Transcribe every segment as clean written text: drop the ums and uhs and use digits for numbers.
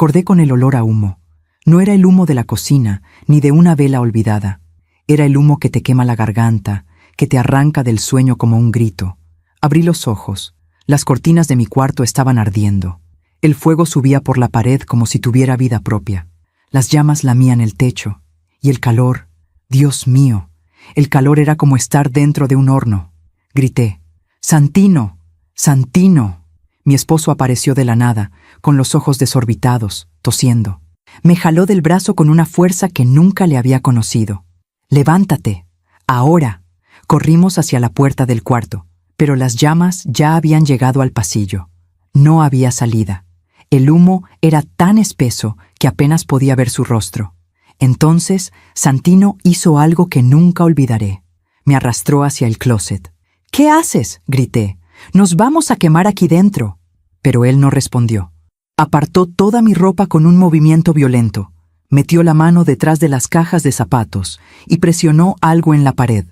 Recordé con el olor a humo. No era el humo de la cocina, ni de una vela olvidada. Era el humo que te quema la garganta, que te arranca del sueño como un grito. Abrí los ojos. Las cortinas de mi cuarto estaban ardiendo. El fuego subía por la pared como si tuviera vida propia. Las llamas lamían el techo. Y el calor, Dios mío, el calor era como estar dentro de un horno. Grité: «¡Santino! ¡Santino!». Mi esposo apareció de la nada, con los ojos desorbitados, tosiendo. Me jaló del brazo con una fuerza que nunca le había conocido. «¡Levántate! ¡Ahora!». Corrimos hacia la puerta del cuarto, pero las llamas ya habían llegado al pasillo. No había salida. El humo era tan espeso que apenas podía ver su rostro. Entonces, Santino hizo algo que nunca olvidaré. Me arrastró hacia el closet. «¿Qué haces?», grité. «Nos vamos a quemar aquí dentro». Pero él no respondió. Apartó toda mi ropa con un movimiento violento. Metió la mano detrás de las cajas de zapatos y presionó algo en la pared.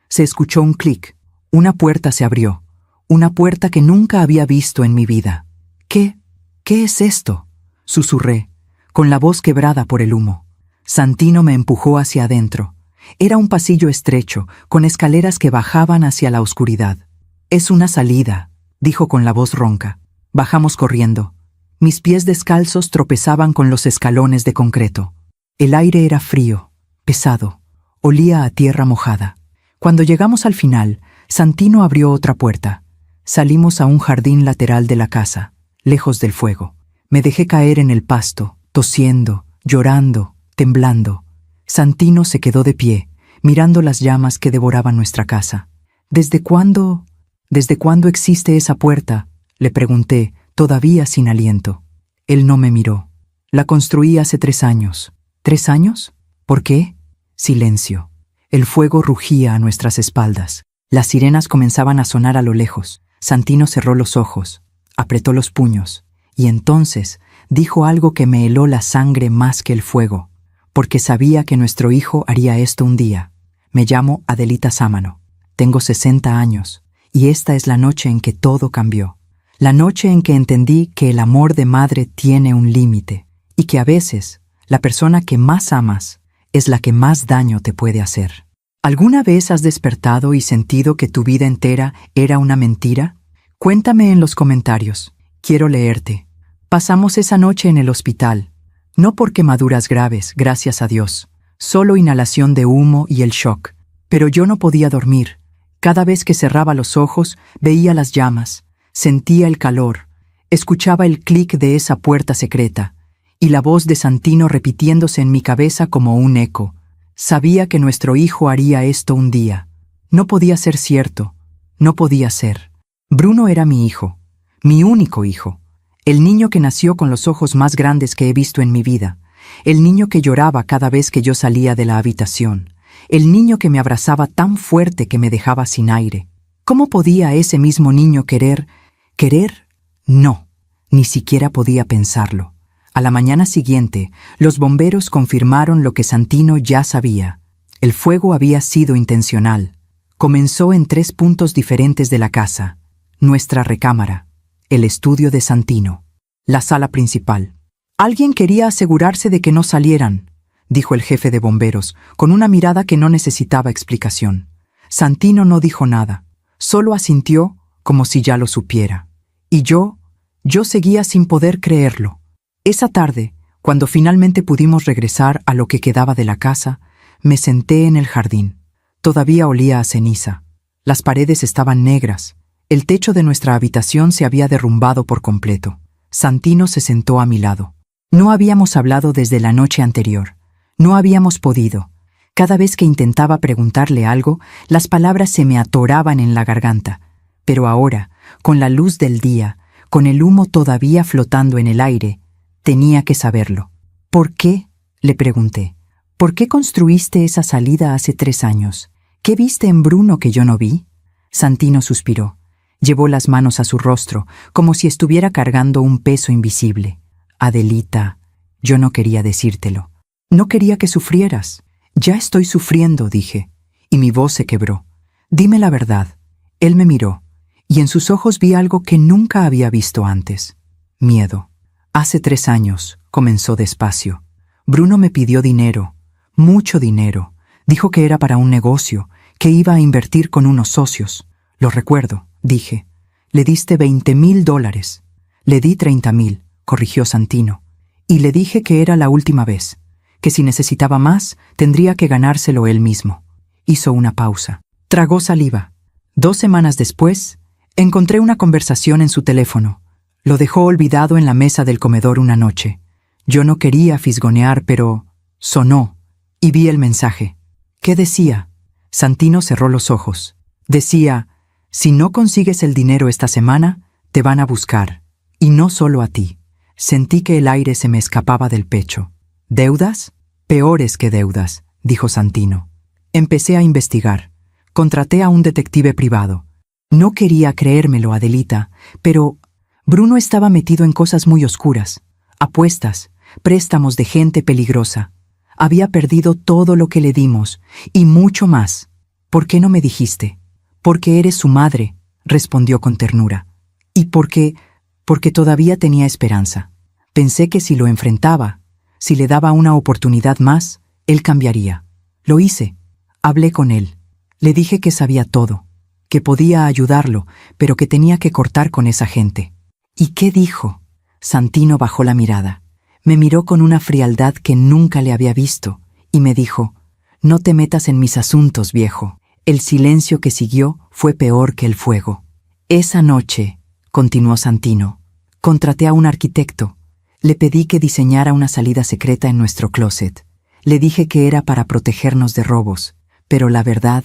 Se escuchó un clic. Una puerta se abrió. Una puerta que nunca había visto en mi vida. ¿Qué es esto?», susurré, con la voz quebrada por el humo. Santino me empujó hacia adentro. Era un pasillo estrecho, con escaleras que bajaban hacia la oscuridad. «Es una salida», dijo con la voz ronca. Bajamos corriendo. Mis pies descalzos tropezaban con los escalones de concreto. El aire era frío, pesado, olía a tierra mojada. Cuando llegamos al final, Santino abrió otra puerta. Salimos a un jardín lateral de la casa, lejos del fuego. Me dejé caer en el pasto, tosiendo, llorando, temblando. Santino se quedó de pie, mirando las llamas que devoraban nuestra casa. ¿Desde cuándo existe esa puerta?», le pregunté, todavía sin aliento. Él no me miró. «La construí hace 3 años». «¿3 años? ¿Por qué?». Silencio. El fuego rugía a nuestras espaldas. Las sirenas comenzaban a sonar a lo lejos. Santino cerró los ojos, apretó los puños, y entonces dijo algo que me heló la sangre más que el fuego, porque sabía que nuestro hijo haría esto un día. «Me llamo Adelita Sámano. Tengo 60 años, y esta es la noche en que todo cambió. La noche en que entendí que el amor de madre tiene un límite, y que a veces la persona que más amas es la que más daño te puede hacer». ¿Alguna vez has despertado y sentido que tu vida entera era una mentira? Cuéntame en los comentarios. Quiero leerte. Pasamos esa noche en el hospital. No por quemaduras graves, gracias a Dios. Solo inhalación de humo y el shock. Pero yo no podía dormir. Cada vez que cerraba los ojos, veía las llamas, sentía el calor, escuchaba el clic de esa puerta secreta, y la voz de Santino repitiéndose en mi cabeza como un eco. Sabía que nuestro hijo haría esto un día. No podía ser cierto. No podía ser. Bruno era mi hijo, mi único hijo, el niño que nació con los ojos más grandes que he visto en mi vida, el niño que lloraba cada vez que yo salía de la habitación, el niño que me abrazaba tan fuerte que me dejaba sin aire. ¿Cómo podía ese mismo niño querer? No, ni siquiera podía pensarlo. A la mañana siguiente, los bomberos confirmaron lo que Santino ya sabía. El fuego había sido intencional. Comenzó en 3 puntos diferentes de la casa: nuestra recámara, el estudio de Santino, la sala principal. «Alguien quería asegurarse de que no salieran», dijo el jefe de bomberos, con una mirada que no necesitaba explicación. Santino no dijo nada, solo asintió como si ya lo supiera. Y yo seguía sin poder creerlo. Esa tarde, cuando finalmente pudimos regresar a lo que quedaba de la casa, me senté en el jardín. Todavía olía a ceniza. Las paredes estaban negras. El techo de nuestra habitación se había derrumbado por completo. Santino se sentó a mi lado. No habíamos hablado desde la noche anterior. No habíamos podido. Cada vez que intentaba preguntarle algo, las palabras se me atoraban en la garganta. Pero ahora, con la luz del día, con el humo todavía flotando en el aire, tenía que saberlo. «¿Por qué?», le pregunté. «¿Por qué construiste esa salida hace 3 años? ¿Qué viste en Bruno que yo no vi?». Santino suspiró. Llevó las manos a su rostro, como si estuviera cargando un peso invisible. «Adelita, yo no quería decírtelo. No quería que sufrieras». «Ya estoy sufriendo», dije, y mi voz se quebró. «Dime la verdad». Él me miró, y en sus ojos vi algo que nunca había visto antes. Miedo. Hace 3 años, comenzó despacio. Bruno me pidió dinero, mucho dinero. Dijo que era para un negocio, que iba a invertir con unos socios. Lo recuerdo, dije. Le diste $20,000. Le di 30,000, corrigió Santino. Y le dije que era la última vez, que si necesitaba más, tendría que ganárselo él mismo. Hizo una pausa. Tragó saliva. 2 semanas después, encontré una conversación en su teléfono. Lo dejó olvidado en la mesa del comedor una noche. Yo no quería fisgonear, pero sonó, y vi el mensaje. ¿Qué decía? Santino cerró los ojos. Decía, si no consigues el dinero esta semana, te van a buscar. Y no solo a ti. Sentí que el aire se me escapaba del pecho. ¿Deudas? Peores que deudas, dijo Santino. Empecé a investigar. Contraté a un detective privado. No quería creérmelo, Adelita, pero Bruno estaba metido en cosas muy oscuras. Apuestas, préstamos de gente peligrosa. Había perdido todo lo que le dimos, y mucho más. ¿Por qué no me dijiste? Porque eres su madre, respondió con ternura. Y porque todavía tenía esperanza. Pensé que si lo enfrentaba, si le daba una oportunidad más, él cambiaría. Lo hice. Hablé con él. Le dije que sabía todo, que podía ayudarlo, pero que tenía que cortar con esa gente. ¿Y qué dijo? Santino bajó la mirada. Me miró con una frialdad que nunca le había visto, y me dijo, no te metas en mis asuntos, viejo. El silencio que siguió fue peor que el fuego. Esa noche, continuó Santino, contraté a un arquitecto. Le pedí que diseñara una salida secreta en nuestro closet. Le dije que era para protegernos de robos, pero la verdad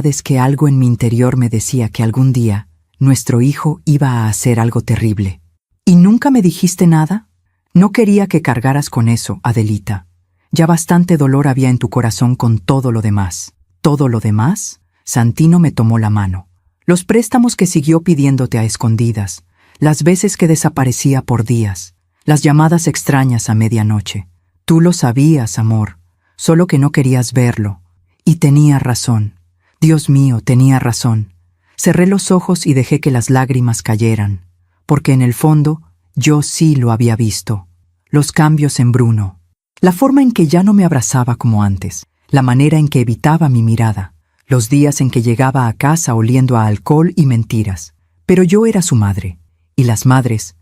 es que algo en mi interior me decía que algún día nuestro hijo iba a hacer algo terrible. ¿Y nunca me dijiste nada? No quería que cargaras con eso, Adelita. Ya bastante dolor había en tu corazón con todo lo demás. ¿Todo lo demás? Santino me tomó la mano. Los préstamos que siguió pidiéndote a escondidas, las veces que desaparecía por días, las llamadas extrañas a medianoche. Tú lo sabías, amor, solo que no querías verlo. Y tenía razón. Dios mío, tenía razón. Cerré los ojos y dejé que las lágrimas cayeran, porque en el fondo yo sí lo había visto. Los cambios en Bruno, la forma en que ya no me abrazaba como antes, la manera en que evitaba mi mirada, los días en que llegaba a casa oliendo a alcohol y mentiras. Pero yo era su madre, y las madres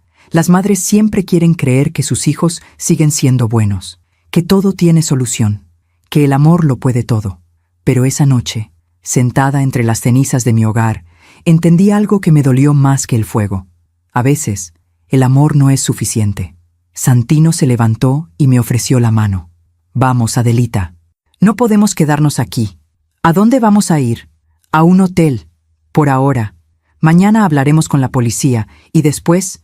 siempre quieren creer que sus hijos siguen siendo buenos, que todo tiene solución, que el amor lo puede todo. Pero esa noche, sentada entre las cenizas de mi hogar, entendí algo que me dolió más que el fuego. A veces, el amor no es suficiente. Santino se levantó y me ofreció la mano. Vamos, Adelita. No podemos quedarnos aquí. ¿A dónde vamos a ir? A un hotel. Por ahora. Mañana hablaremos con la policía y después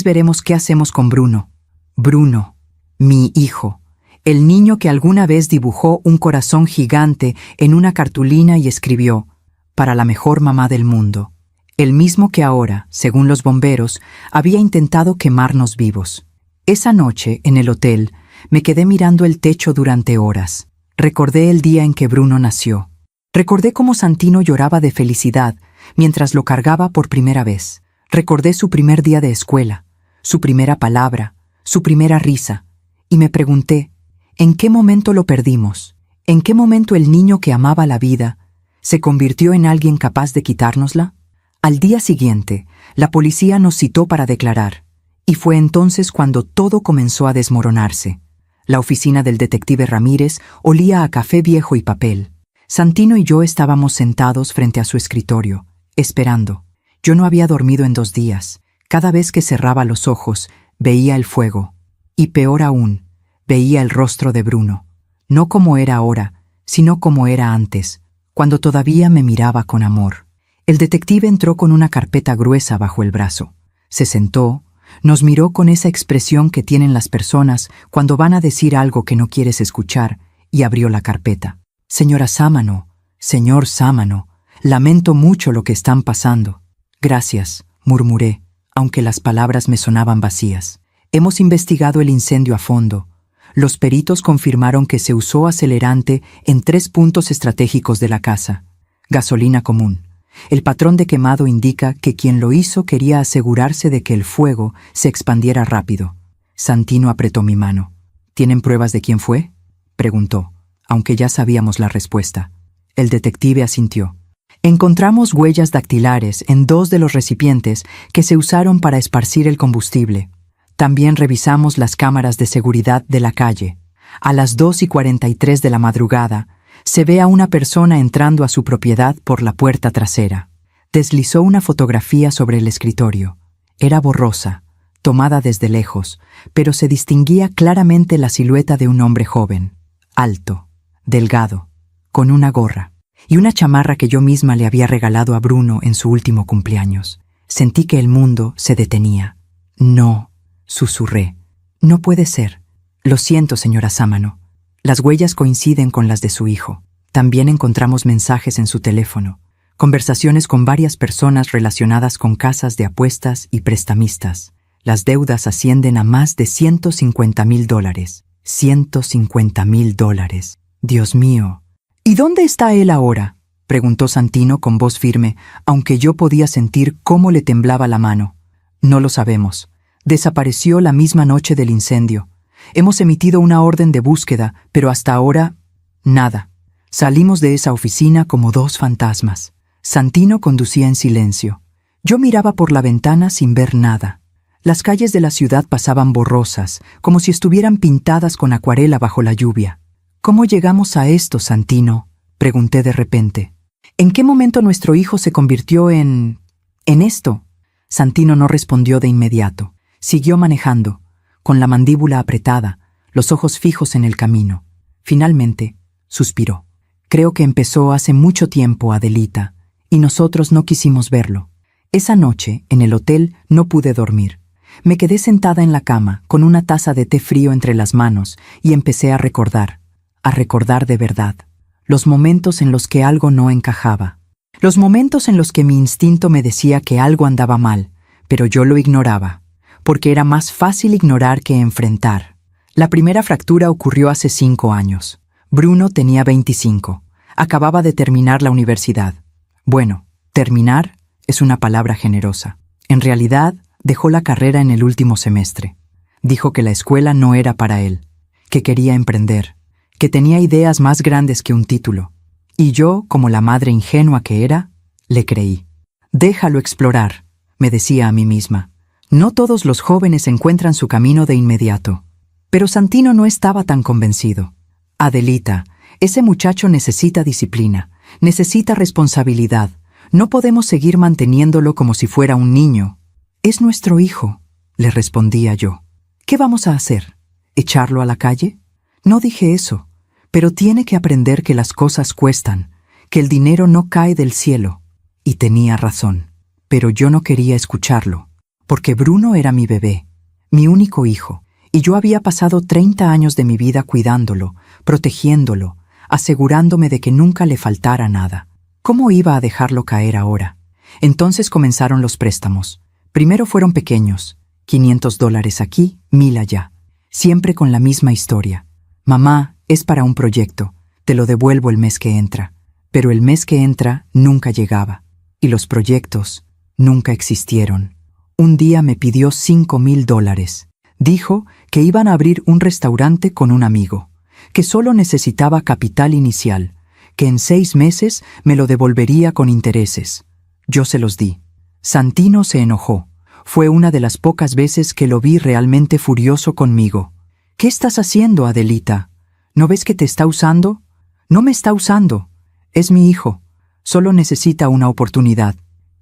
veremos qué hacemos con Bruno. Bruno, mi hijo. El niño que alguna vez dibujó un corazón gigante en una cartulina y escribió, para la mejor mamá del mundo. El mismo que ahora, según los bomberos, había intentado quemarnos vivos. Esa noche, en el hotel, me quedé mirando el techo durante horas. Recordé el día en que Bruno nació. Recordé cómo Santino lloraba de felicidad mientras lo cargaba por primera vez. Recordé su primer día de escuela, su primera palabra, su primera risa. Y me pregunté, ¿en qué momento lo perdimos? ¿En qué momento el niño que amaba la vida se convirtió en alguien capaz de quitárnosla? Al día siguiente, la policía nos citó para declarar, y fue entonces cuando todo comenzó a desmoronarse. La oficina del detective Ramírez olía a café viejo y papel. Santino y yo estábamos sentados frente a su escritorio, esperando. Yo no había dormido en 2 días. Cada vez que cerraba los ojos, veía el fuego. Y peor aún, veía el rostro de Bruno. No como era ahora, sino como era antes, cuando todavía me miraba con amor. El detective entró con una carpeta gruesa bajo el brazo. Se sentó, nos miró con esa expresión que tienen las personas cuando van a decir algo que no quieres escuchar, y abrió la carpeta. Señora Sámano, señor Sámano, lamento mucho lo que están pasando. Gracias, murmuré, aunque las palabras me sonaban vacías. Hemos investigado el incendio a fondo. Los peritos confirmaron que se usó acelerante en 3 puntos estratégicos de la casa. Gasolina común, El patrón de quemado indica que quien lo hizo quería asegurarse de que el fuego se expandiera rápido. Santino apretó mi mano. ¿Tienen pruebas de quién fue?, preguntó, aunque ya sabíamos la respuesta. El detective asintió. Encontramos huellas dactilares en 2 de los recipientes que se usaron para esparcir el combustible. También revisamos las cámaras de seguridad de la calle. A las 2:43 de la madrugada, se ve a una persona entrando a su propiedad por la puerta trasera. Deslizó una fotografía sobre el escritorio. Era borrosa, tomada desde lejos, pero se distinguía claramente la silueta de un hombre joven, alto, delgado, con una gorra y una chamarra que yo misma le había regalado a Bruno en su último cumpleaños. Sentí que el mundo se detenía. No, susurré. No puede ser. Lo siento, señora Sámano. Las huellas coinciden con las de su hijo. También encontramos mensajes en su teléfono, conversaciones con varias personas relacionadas con casas de apuestas y prestamistas. Las deudas ascienden a más de $150,000. $150,000. Dios mío. ¿Y dónde está él ahora?, preguntó Santino con voz firme, aunque yo podía sentir cómo le temblaba la mano. No lo sabemos. Desapareció la misma noche del incendio. Hemos emitido una orden de búsqueda, pero hasta ahora, nada. Salimos de esa oficina como 2 fantasmas. Santino conducía en silencio. Yo miraba por la ventana sin ver nada. Las calles de la ciudad pasaban borrosas, como si estuvieran pintadas con acuarela bajo la lluvia. ¿Cómo llegamos a esto, Santino?, pregunté de repente. ¿En qué momento nuestro hijo se convirtió en esto? Santino no respondió de inmediato. Siguió manejando, con la mandíbula apretada, los ojos fijos en el camino. Finalmente, suspiró. Creo que empezó hace mucho tiempo, Adelita, y nosotros no quisimos verlo. Esa noche, en el hotel, no pude dormir. Me quedé sentada en la cama, con una taza de té frío entre las manos, y empecé a recordar de verdad, los momentos en los que algo no encajaba. Los momentos en los que mi instinto me decía que algo andaba mal, pero yo lo ignoraba, porque era más fácil ignorar que enfrentar. La primera fractura ocurrió hace 5 años. Bruno tenía 25. Acababa de terminar la universidad. Bueno, terminar es una palabra generosa. En realidad, dejó la carrera en el último semestre. Dijo que la escuela no era para él, que quería emprender, que tenía ideas más grandes que un título. Y yo, como la madre ingenua que era, le creí. Déjalo explorar, me decía a mí misma. No todos los jóvenes encuentran su camino de inmediato. Pero Santino no estaba tan convencido. Adelita, ese muchacho necesita disciplina, necesita responsabilidad. No podemos seguir manteniéndolo como si fuera un niño. Es nuestro hijo, le respondía yo. ¿Qué vamos a hacer? ¿Echarlo a la calle? No dije eso, pero tiene que aprender que las cosas cuestan, que el dinero no cae del cielo. Y tenía razón, pero yo no quería escucharlo, porque Bruno era mi bebé, mi único hijo, y yo había pasado 30 años de mi vida cuidándolo, protegiéndolo, asegurándome de que nunca le faltara nada. ¿Cómo iba a dejarlo caer ahora? Entonces comenzaron los préstamos. Primero fueron pequeños, $500 aquí, 1,000 allá, siempre con la misma historia. Mamá, es para un proyecto, te lo devuelvo el mes que entra. Pero el mes que entra nunca llegaba, y los proyectos nunca existieron. Un día me pidió $5,000. Dijo que iban a abrir un restaurante con un amigo, que solo necesitaba capital inicial, que en 6 meses me lo devolvería con intereses. Yo se los di. Santino se enojó. Fue una de las pocas veces que lo vi realmente furioso conmigo. ¿Qué estás haciendo, Adelita? ¿No ves que te está usando? No me está usando. Es mi hijo. Solo necesita una oportunidad.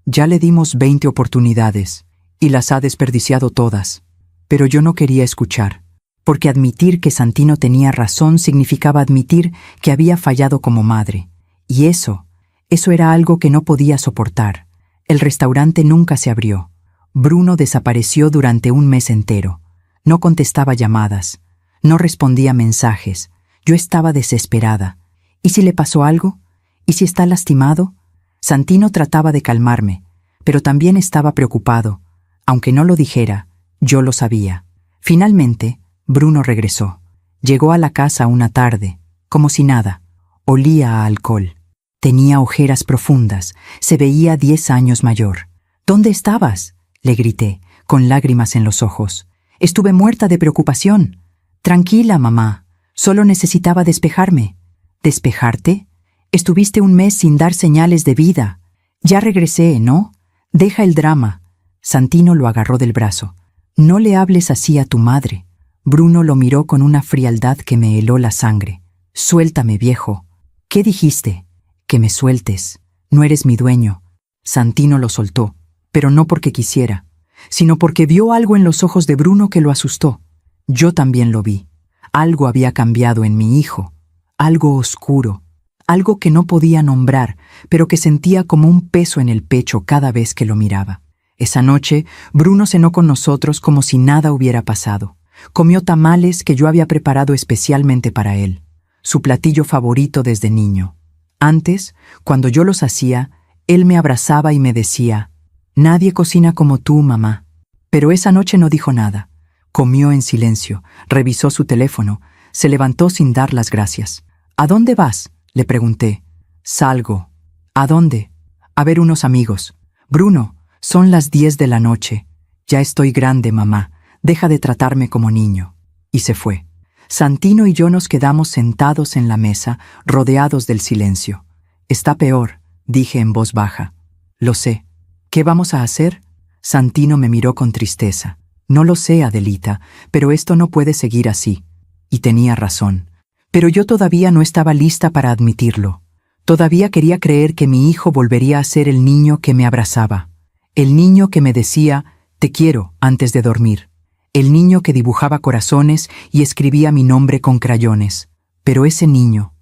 Ya le dimos 20 oportunidades, y las ha desperdiciado todas. Pero yo no quería escuchar, porque admitir que Santino tenía razón significaba admitir que había fallado como madre. Y eso era algo que no podía soportar. El restaurante nunca se abrió. Bruno desapareció durante un mes entero. No contestaba llamadas, no respondía mensajes. Yo estaba desesperada. ¿Y si le pasó algo? ¿Y si está lastimado? Santino trataba de calmarme, pero también estaba preocupado. Aunque no lo dijera, yo lo sabía. Finalmente, Bruno regresó. Llegó a la casa una tarde, como si nada. Olía a alcohol. Tenía ojeras profundas, se veía 10 años mayor. ¿Dónde estabas?, le grité, con lágrimas en los ojos. Estuve muerta de preocupación. Tranquila, mamá, solo necesitaba despejarme. ¿Despejarte? Estuviste un mes sin dar señales de vida. Ya regresé, ¿no? Deja el drama. Santino lo agarró del brazo. No le hables así a tu madre. Bruno lo miró con una frialdad que me heló la sangre. Suéltame, viejo. ¿Qué dijiste? Que me sueltes. No eres mi dueño. Santino lo soltó, pero no porque quisiera, sino porque vio algo en los ojos de Bruno que lo asustó. Yo también lo vi. Algo había cambiado en mi hijo. Algo oscuro. Algo que no podía nombrar, pero que sentía como un peso en el pecho cada vez que lo miraba. Esa noche, Bruno cenó con nosotros como si nada hubiera pasado. Comió tamales que yo había preparado especialmente para él, su platillo favorito desde niño. Antes, cuando yo los hacía, él me abrazaba y me decía: «Nadie cocina como tú, mamá». Pero esa noche no dijo nada. Comió en silencio, revisó su teléfono, se levantó sin dar las gracias. «¿A dónde vas?», le pregunté. «Salgo». «¿A dónde?» «A ver unos amigos». «Bruno, son las 10 de la noche. Ya estoy grande, mamá. Deja de tratarme como niño». Y se fue. Santino y yo nos quedamos sentados en la mesa, rodeados del silencio. «Está peor», dije en voz baja. «Lo sé». «¿Qué vamos a hacer?». Santino me miró con tristeza. «No lo sé, Adelita, pero esto no puede seguir así». Y tenía razón. Pero yo todavía no estaba lista para admitirlo. Todavía quería creer que mi hijo volvería a ser el niño que me abrazaba. El niño que me decía «te quiero» antes de dormir. El niño que dibujaba corazones y escribía mi nombre con crayones. Pero ese niño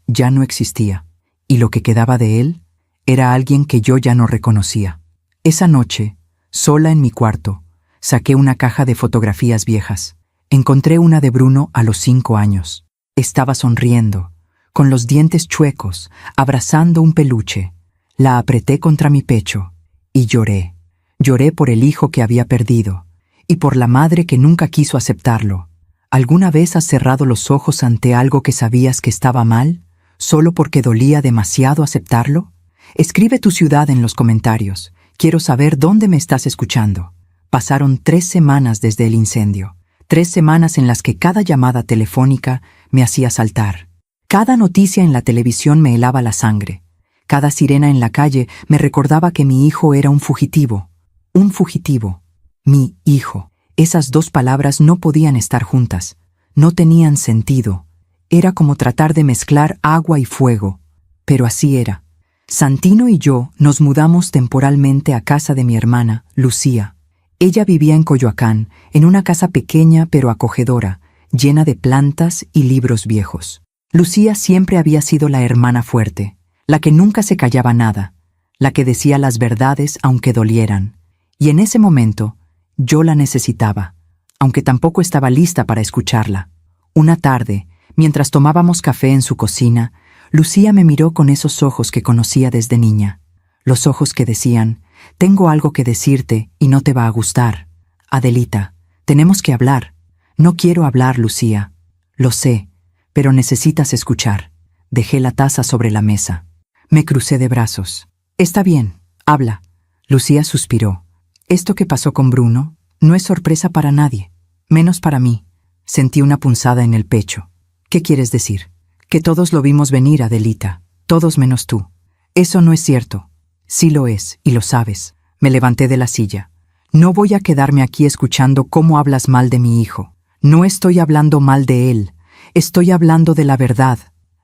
ya no existía. Y lo que quedaba de él era alguien que yo ya no reconocía. Esa noche, sola en mi cuarto, saqué una caja de fotografías viejas. Encontré una de Bruno a los 5 años. Estaba sonriendo, con los dientes chuecos, abrazando un peluche. La apreté contra mi pecho y lloré. Lloré por el hijo que había perdido y por la madre que nunca quiso aceptarlo. ¿Alguna vez has cerrado los ojos ante algo que sabías que estaba mal, solo porque dolía demasiado aceptarlo? Escribe tu ciudad en los comentarios. Quiero saber dónde me estás escuchando. Pasaron 3 semanas desde el incendio. 3 semanas en las que cada llamada telefónica me hacía saltar. Cada noticia en la televisión me helaba la sangre. Cada sirena en la calle me recordaba que mi hijo era un fugitivo. Un fugitivo. Mi hijo. Esas 2 palabras no podían estar juntas. No tenían sentido. Era como tratar de mezclar agua y fuego. Pero así era. Santino y yo nos mudamos temporalmente a casa de mi hermana, Lucía. Ella vivía en Coyoacán, en una casa pequeña pero acogedora, llena de plantas y libros viejos. Lucía siempre había sido la hermana fuerte, la que nunca se callaba nada, la que decía las verdades aunque dolieran. Y en ese momento, yo la necesitaba, aunque tampoco estaba lista para escucharla. Una tarde, mientras tomábamos café en su cocina, Lucía me miró con esos ojos que conocía desde niña. Los ojos que decían: «Tengo algo que decirte y no te va a gustar. Adelita, tenemos que hablar». «No quiero hablar, Lucía». «Lo sé, pero necesitas escuchar». Dejé la taza sobre la mesa. Me crucé de brazos. «Está bien, habla». Lucía suspiró. «Esto que pasó con Bruno no es sorpresa para nadie, menos para mí». Sentí una punzada en el pecho. «¿Qué quieres decir?» «Que todos lo vimos venir, Adelita. Todos menos tú». «Eso no es cierto». «Sí lo es, y lo sabes». Me levanté de la silla. «No voy a quedarme aquí escuchando cómo hablas mal de mi hijo. No estoy hablando mal de él. Estoy hablando de la verdad,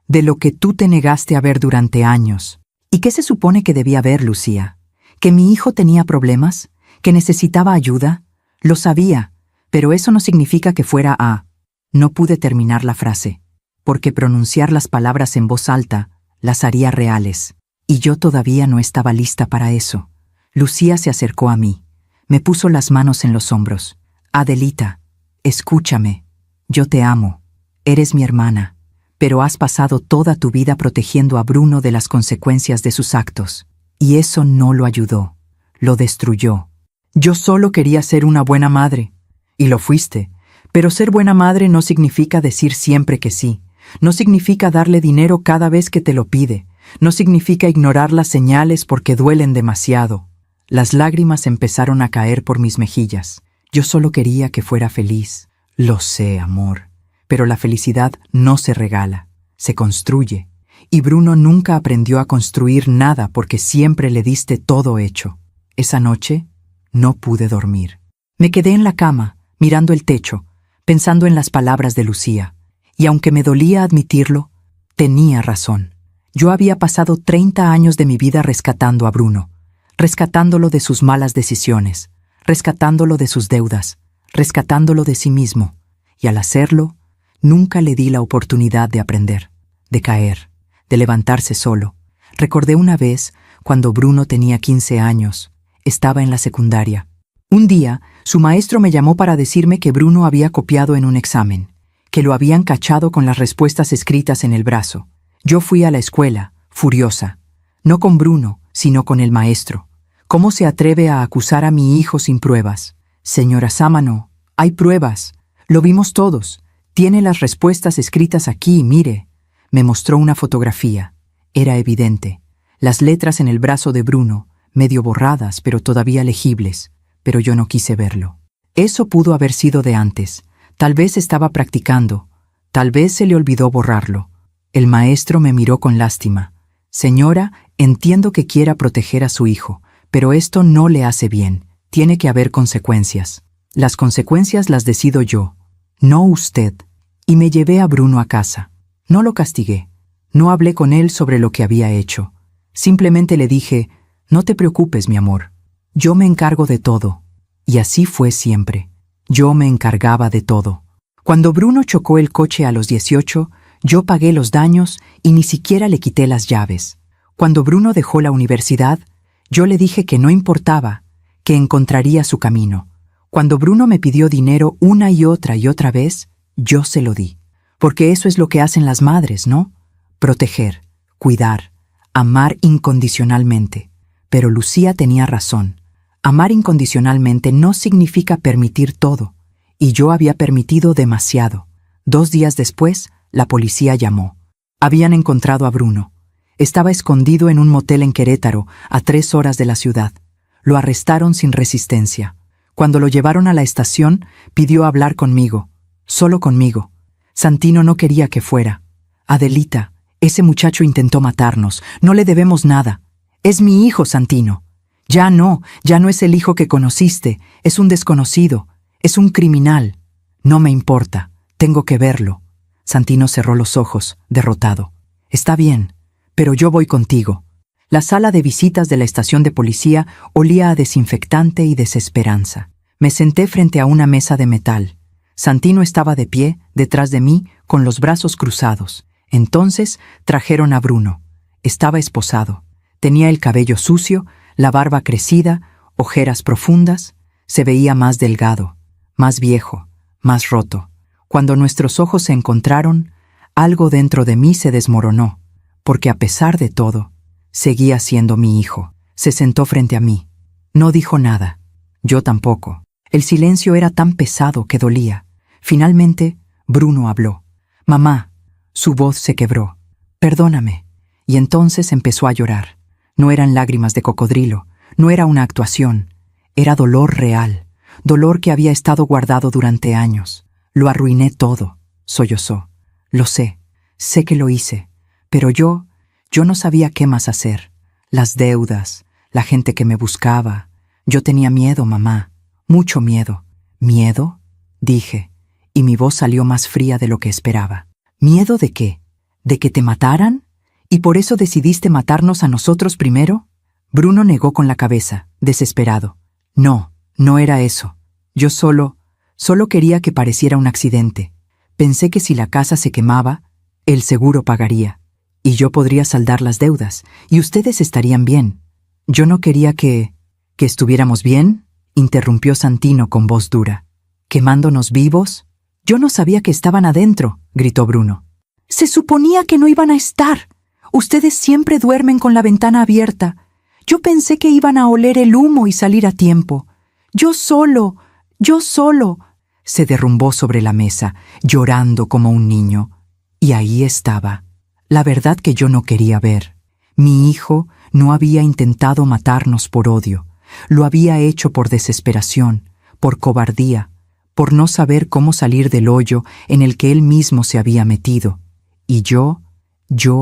de lo que tú te negaste a ver durante años». «¿Y qué se supone que debía ver, Lucía? ¿Que mi hijo tenía problemas? ¿Que necesitaba ayuda?» «Lo sabía, pero eso no significa que fuera a...». No pude terminar la frase, porque pronunciar las palabras en voz alta las haría reales. Y yo todavía no estaba lista para eso. Lucía se acercó a mí. Me puso las manos en los hombros. «Adelita, escúchame. Yo te amo. Eres mi hermana. Pero has pasado toda tu vida protegiendo a Bruno de las consecuencias de sus actos. Y eso no lo ayudó. Lo destruyó. Yo solo quería ser una buena madre. Y lo fuiste. Pero ser buena madre no significa decir siempre que sí. No significa darle dinero cada vez que te lo pide. No significa ignorar las señales porque duelen demasiado. Las lágrimas empezaron a caer por mis mejillas. Yo solo quería que fuera feliz. Lo sé, amor. Pero la felicidad no se regala, se construye. Y Bruno nunca aprendió a construir nada porque siempre le diste todo hecho. Esa noche no pude dormir. Me quedé en la cama, mirando el techo, pensando en las palabras de Lucía. Y aunque me dolía admitirlo, tenía razón. Yo había pasado 30 años de mi vida rescatando a Bruno, rescatándolo de sus malas decisiones, rescatándolo de sus deudas, rescatándolo de sí mismo. Y al hacerlo, nunca le di la oportunidad de aprender, de caer, de levantarse solo. Recordé una vez, cuando Bruno tenía 15 años, estaba en la secundaria. Un día, su maestro me llamó para decirme que Bruno había copiado en un examen, que lo habían cachado con las respuestas escritas en el brazo. Yo fui a la escuela, furiosa, no con Bruno, sino con el maestro. ¿Cómo se atreve a acusar a mi hijo sin pruebas? Señora Sámano, hay pruebas. Lo vimos todos. Tiene las respuestas escritas aquí, mire. Me mostró una fotografía. Era evidente. Las letras en el brazo de Bruno, medio borradas, pero todavía legibles. Pero yo no quise verlo. Eso pudo haber sido de antes. Tal vez estaba practicando. Tal vez se le olvidó borrarlo. El maestro me miró con lástima. Señora, entiendo que quiera proteger a su hijo, pero esto no le hace bien. Tiene que haber consecuencias. Las consecuencias las decido yo, no usted. Y me llevé a Bruno a casa. No lo castigué. No hablé con él sobre lo que había hecho. Simplemente le dije, no te preocupes, mi amor. Yo me encargo de todo. Y así fue siempre. Yo me encargaba de todo. Cuando Bruno chocó el coche a los 18, yo pagué los daños y ni siquiera le quité las llaves. Cuando Bruno dejó la universidad, yo le dije que no importaba, que encontraría su camino. Cuando Bruno me pidió dinero una y otra vez, yo se lo di. Porque eso es lo que hacen las madres, ¿no? Proteger, cuidar, amar incondicionalmente. Pero Lucía tenía razón. Amar incondicionalmente no significa permitir todo. Y yo había permitido demasiado. 2 días después, la policía llamó. Habían encontrado a Bruno. Estaba escondido en un motel en Querétaro, a 3 horas de la ciudad. Lo arrestaron sin resistencia. Cuando lo llevaron a la estación, pidió hablar conmigo. Solo conmigo. Santino no quería que fuera. Adelita, ese muchacho intentó matarnos. No le debemos nada. Es mi hijo, Santino. Ya no es el hijo que conociste. Es un desconocido. Es un criminal. No me importa. Tengo que verlo. Santino cerró los ojos, derrotado. Está bien, pero yo voy contigo. La sala de visitas de la estación de policía olía a desinfectante y desesperanza. Me senté frente a una mesa de metal. Santino estaba de pie, detrás de mí, con los brazos cruzados. Entonces trajeron a Bruno. Estaba esposado. Tenía el cabello sucio, la barba crecida, ojeras profundas. Se veía más delgado, más viejo, más roto. Cuando nuestros ojos se encontraron, algo dentro de mí se desmoronó, porque a pesar de todo, seguía siendo mi hijo. Se sentó frente a mí. No dijo nada. Yo tampoco. El silencio era tan pesado que dolía. Finalmente, Bruno habló. Mamá. Su voz se quebró. Perdóname. Y entonces empezó a llorar. No eran lágrimas de cocodrilo. No era una actuación. Era dolor real. Dolor que había estado guardado durante años. Lo arruiné todo, sollozó. Lo sé. Sé que lo hice. Pero yo no sabía qué más hacer. Las deudas, la gente que me buscaba. Yo tenía miedo, mamá. Mucho miedo. ¿Miedo? Dije, y mi voz salió más fría de lo que esperaba. ¿Miedo de qué? ¿De que te mataran? ¿Y por eso decidiste matarnos a nosotros primero? Bruno negó con la cabeza, desesperado. No era eso. Yo solo quería que pareciera un accidente. Pensé que si la casa se quemaba, el seguro pagaría. Y yo podría saldar las deudas, y ustedes estarían bien. Yo no quería que estuviéramos bien, interrumpió Santino con voz dura. ¿Quemándonos vivos? Yo no sabía que estaban adentro, gritó Bruno. Se suponía que no iban a estar. Ustedes siempre duermen con la ventana abierta. Yo pensé que iban a oler el humo y salir a tiempo. Yo solo. Se derrumbó sobre la mesa, llorando como un niño. Y ahí estaba. La verdad que yo no quería ver. Mi hijo no había intentado matarnos por odio, lo había hecho por desesperación, por cobardía, por no saber cómo salir del hoyo en el que él mismo se había metido. Y yo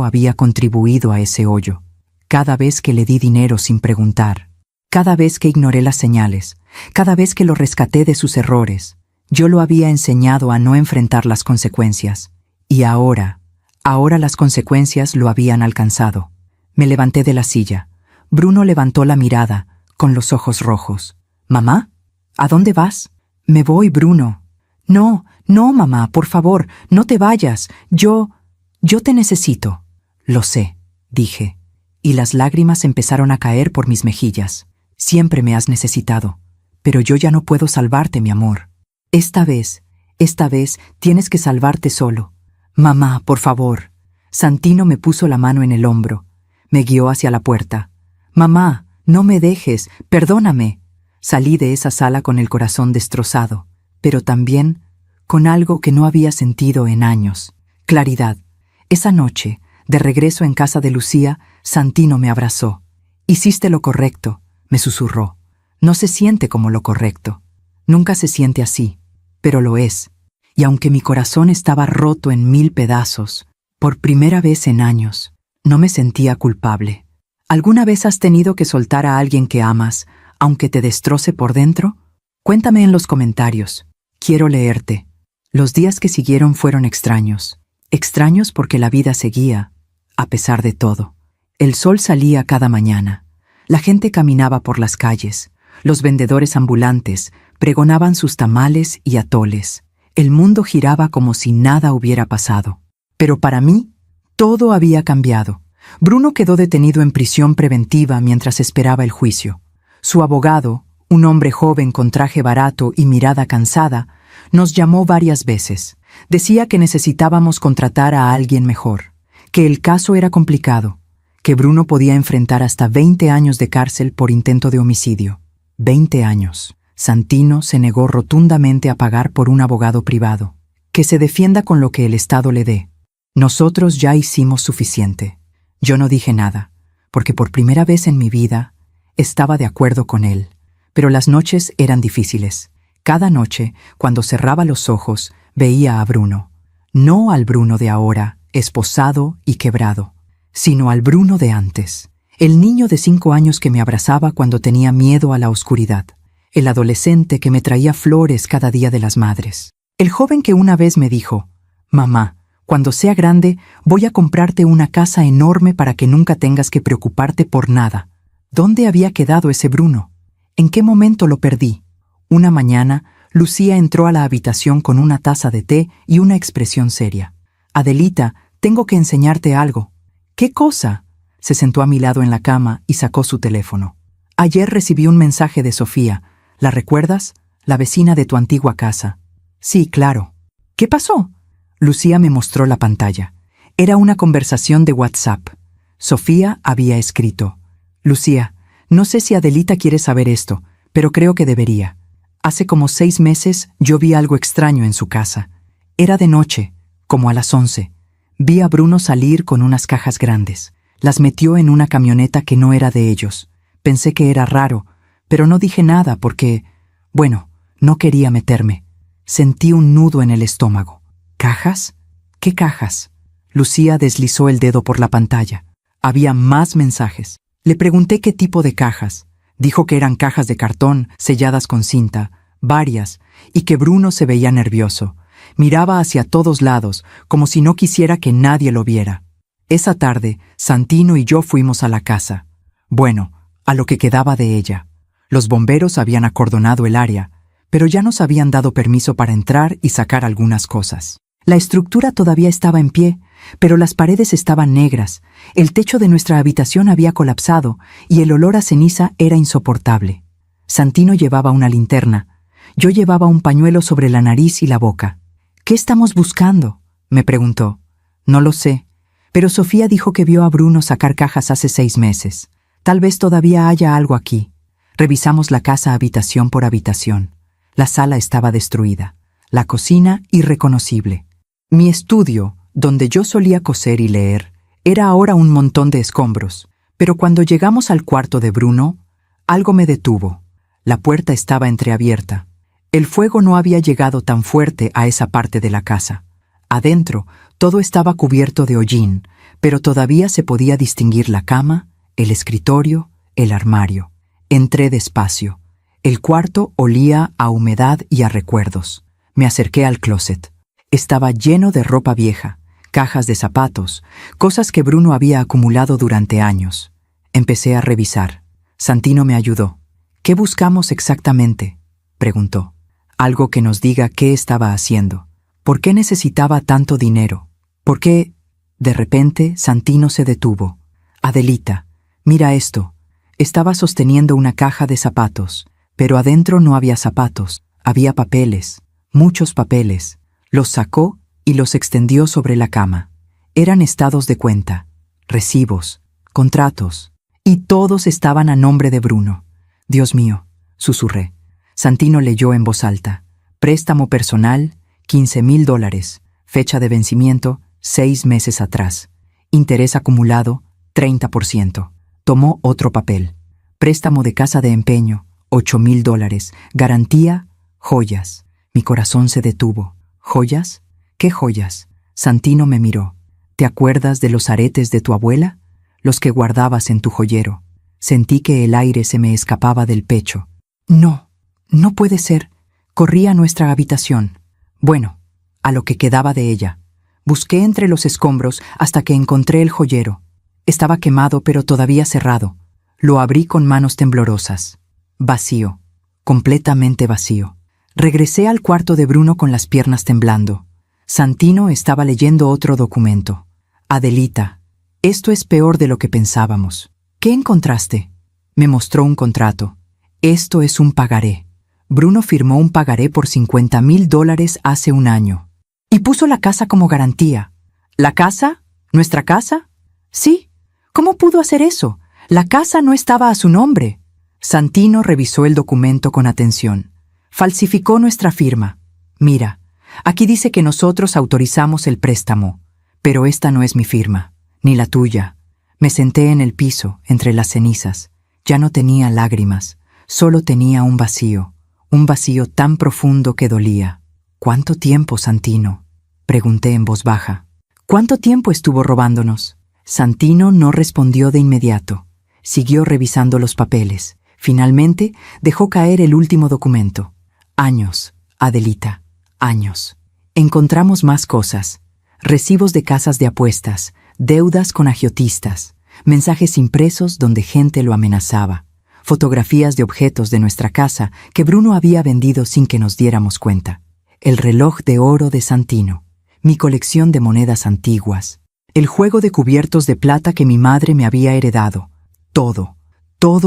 había contribuido a ese hoyo. Cada vez que le di dinero sin preguntar, cada vez que ignoré las señales, cada vez que lo rescaté de sus errores, yo lo había enseñado a no enfrentar las consecuencias. Y ahora las consecuencias lo habían alcanzado. Me levanté de la silla. Bruno levantó la mirada, con los ojos rojos. «¿Mamá? ¿A dónde vas?» «Me voy, Bruno». «No, mamá, por favor, no te vayas. Yo te necesito». «Lo sé», dije, y las lágrimas empezaron a caer por mis mejillas. «Siempre me has necesitado, pero yo ya no puedo salvarte, mi amor. Esta vez tienes que salvarte solo. Mamá, por favor». Santino me puso la mano en el hombro. Me guió hacia la puerta. «Mamá, no me dejes, perdóname». Salí de esa sala con el corazón destrozado, pero también con algo que no había sentido en años: claridad. Esa noche, de regreso en casa de Lucía, Santino me abrazó. «Hiciste lo correcto», me susurró. «No se siente como lo correcto. Nunca se siente así, pero lo es». Y aunque mi corazón estaba roto en 1000 pedazos, por primera vez en años, no me sentía culpable. ¿Alguna vez has tenido que soltar a alguien que amas, aunque te destroce por dentro? Cuéntame en los comentarios. Quiero leerte. Los días que siguieron fueron extraños. Extraños porque la vida seguía, a pesar de todo. El sol salía cada mañana. La gente caminaba por las calles. Los vendedores ambulantes pregonaban sus tamales y atoles. El mundo giraba como si nada hubiera pasado. Pero para mí, todo había cambiado. Bruno quedó detenido en prisión preventiva mientras esperaba el juicio. Su abogado, un hombre joven con traje barato y mirada cansada, nos llamó varias veces. Decía que necesitábamos contratar a alguien mejor, que el caso era complicado, que Bruno podía enfrentar hasta 20 años de cárcel por intento de homicidio. 20 años. Santino se negó rotundamente a pagar por un abogado privado. Que se defienda con lo que el Estado le dé. Nosotros ya hicimos suficiente. Yo no dije nada, porque por primera vez en mi vida estaba de acuerdo con él. Pero las noches eran difíciles. Cada noche, cuando cerraba los ojos, veía a Bruno. No al Bruno de ahora, esposado y quebrado, sino al Bruno de antes. El niño de 5 años que me abrazaba cuando tenía miedo a la oscuridad. El adolescente que me traía flores cada día de las madres. El joven que una vez me dijo: «Mamá, cuando sea grande, voy a comprarte una casa enorme para que nunca tengas que preocuparte por nada». ¿Dónde había quedado ese Bruno? ¿En qué momento lo perdí? Una mañana, Lucía entró a la habitación con una taza de té y una expresión seria. «Adelita, tengo que enseñarte algo». «¿Qué cosa?». Se sentó a mi lado en la cama y sacó su teléfono. «Ayer recibí un mensaje de Sofía. ¿La recuerdas? La vecina de tu antigua casa». «Sí, claro». «¿Qué pasó?». Lucía me mostró la pantalla. Era una conversación de WhatsApp. Sofía había escrito: «Lucía, no sé si Adelita quiere saber esto, pero creo que debería. Hace como 6 meses yo vi algo extraño en su casa. Era de noche, como a las 11. Vi a Bruno salir con unas cajas grandes. Las metió en una camioneta que no era de ellos. Pensé que era raro, pero no dije nada porque, bueno, no quería meterme. Sentí un nudo en el estómago». «¿Cajas? ¿Qué cajas?». Lucía deslizó el dedo por la pantalla. Había más mensajes. Le pregunté qué tipo de cajas. Dijo que eran cajas de cartón, selladas con cinta, varias, y que Bruno se veía nervioso. Miraba hacia todos lados, como si no quisiera que nadie lo viera. Esa tarde, Santino y yo fuimos a la casa. Bueno, a lo que quedaba de ella. Los bomberos habían acordonado el área, pero ya nos habían dado permiso para entrar y sacar algunas cosas. La estructura todavía estaba en pie, pero las paredes estaban negras, el techo de nuestra habitación había colapsado y el olor a ceniza era insoportable. Santino llevaba una linterna. Yo llevaba un pañuelo sobre la nariz y la boca. «¿Qué estamos buscando?», me preguntó. «No lo sé, pero Sofía dijo que vio a Bruno sacar cajas hace 6 meses. Tal vez todavía haya algo aquí». Revisamos la casa habitación por habitación. La sala estaba destruida, la cocina irreconocible. Mi estudio, donde yo solía coser y leer, Era ahora un montón de escombros, pero cuando llegamos al cuarto de Bruno, algo me detuvo. La puerta estaba entreabierta. El fuego no había llegado tan fuerte a esa parte de la casa. Adentro, todo estaba cubierto de hollín, pero todavía se podía distinguir la cama, el escritorio, el armario. Entré despacio. El cuarto olía a humedad y a recuerdos. Me acerqué al closet. Estaba lleno de ropa vieja, cajas de zapatos, cosas que Bruno había acumulado durante años. Empecé a revisar. Santino me ayudó. «¿Qué buscamos exactamente?», preguntó. «Algo que nos diga qué estaba haciendo. ¿Por qué necesitaba tanto dinero? ¿Por qué...?» De repente, Santino se detuvo. «Adelita, mira esto». Estaba sosteniendo una caja de zapatos, pero adentro no había zapatos, había papeles, muchos papeles. Los sacó y los extendió sobre la cama. Eran estados de cuenta, recibos, contratos, y todos estaban a nombre de Bruno. «Dios mío», susurré. Santino leyó en voz alta. «Préstamo personal, $15,000. Fecha de vencimiento, 6 meses atrás. Interés acumulado, 30%. Tomó otro papel. Préstamo de casa de empeño, $8,000. Garantía, joyas». Mi corazón se detuvo. «¿Joyas? ¿Qué joyas?». Santino me miró. «¿Te acuerdas de los aretes de tu abuela? Los que guardabas en tu joyero». Sentí que el aire se me escapaba del pecho. «No, no puede ser». Corrí a nuestra habitación. Bueno, a lo que quedaba de ella. Busqué entre los escombros hasta que encontré el joyero. Estaba quemado pero todavía cerrado. Lo abrí con manos temblorosas. Vacío, completamente vacío. Regresé al cuarto de Bruno con las piernas temblando. Santino estaba leyendo otro documento. «Adelita, esto es peor de lo que pensábamos». «¿Qué encontraste?». Me mostró un contrato. «Esto es un pagaré». Bruno firmó un pagaré por $50,000 hace un año. Y puso la casa como garantía. «¿La casa? ¿Nuestra casa?». «Sí. ¿Cómo pudo hacer eso? La casa no estaba a su nombre». Santino revisó el documento con atención. «Falsificó nuestra firma. Mira, aquí dice que nosotros autorizamos el préstamo, pero esta no es mi firma, ni la tuya». Me senté en el piso, entre las cenizas. Ya no tenía lágrimas, solo tenía un vacío tan profundo que dolía. «¿Cuánto tiempo, Santino?», pregunté en voz baja. «¿Cuánto tiempo estuvo robándonos?». Santino no respondió de inmediato. Siguió revisando los papeles. Finalmente, dejó caer el último documento. «Años, Adelita, años». Encontramos más cosas. Recibos de casas de apuestas, deudas con agiotistas, mensajes impresos donde gente lo amenazaba, fotografías de objetos de nuestra casa que Bruno había vendido sin que nos diéramos cuenta, el reloj de oro de Santino, mi colección de monedas antiguas, el juego de cubiertos de plata que mi madre me había heredado, todo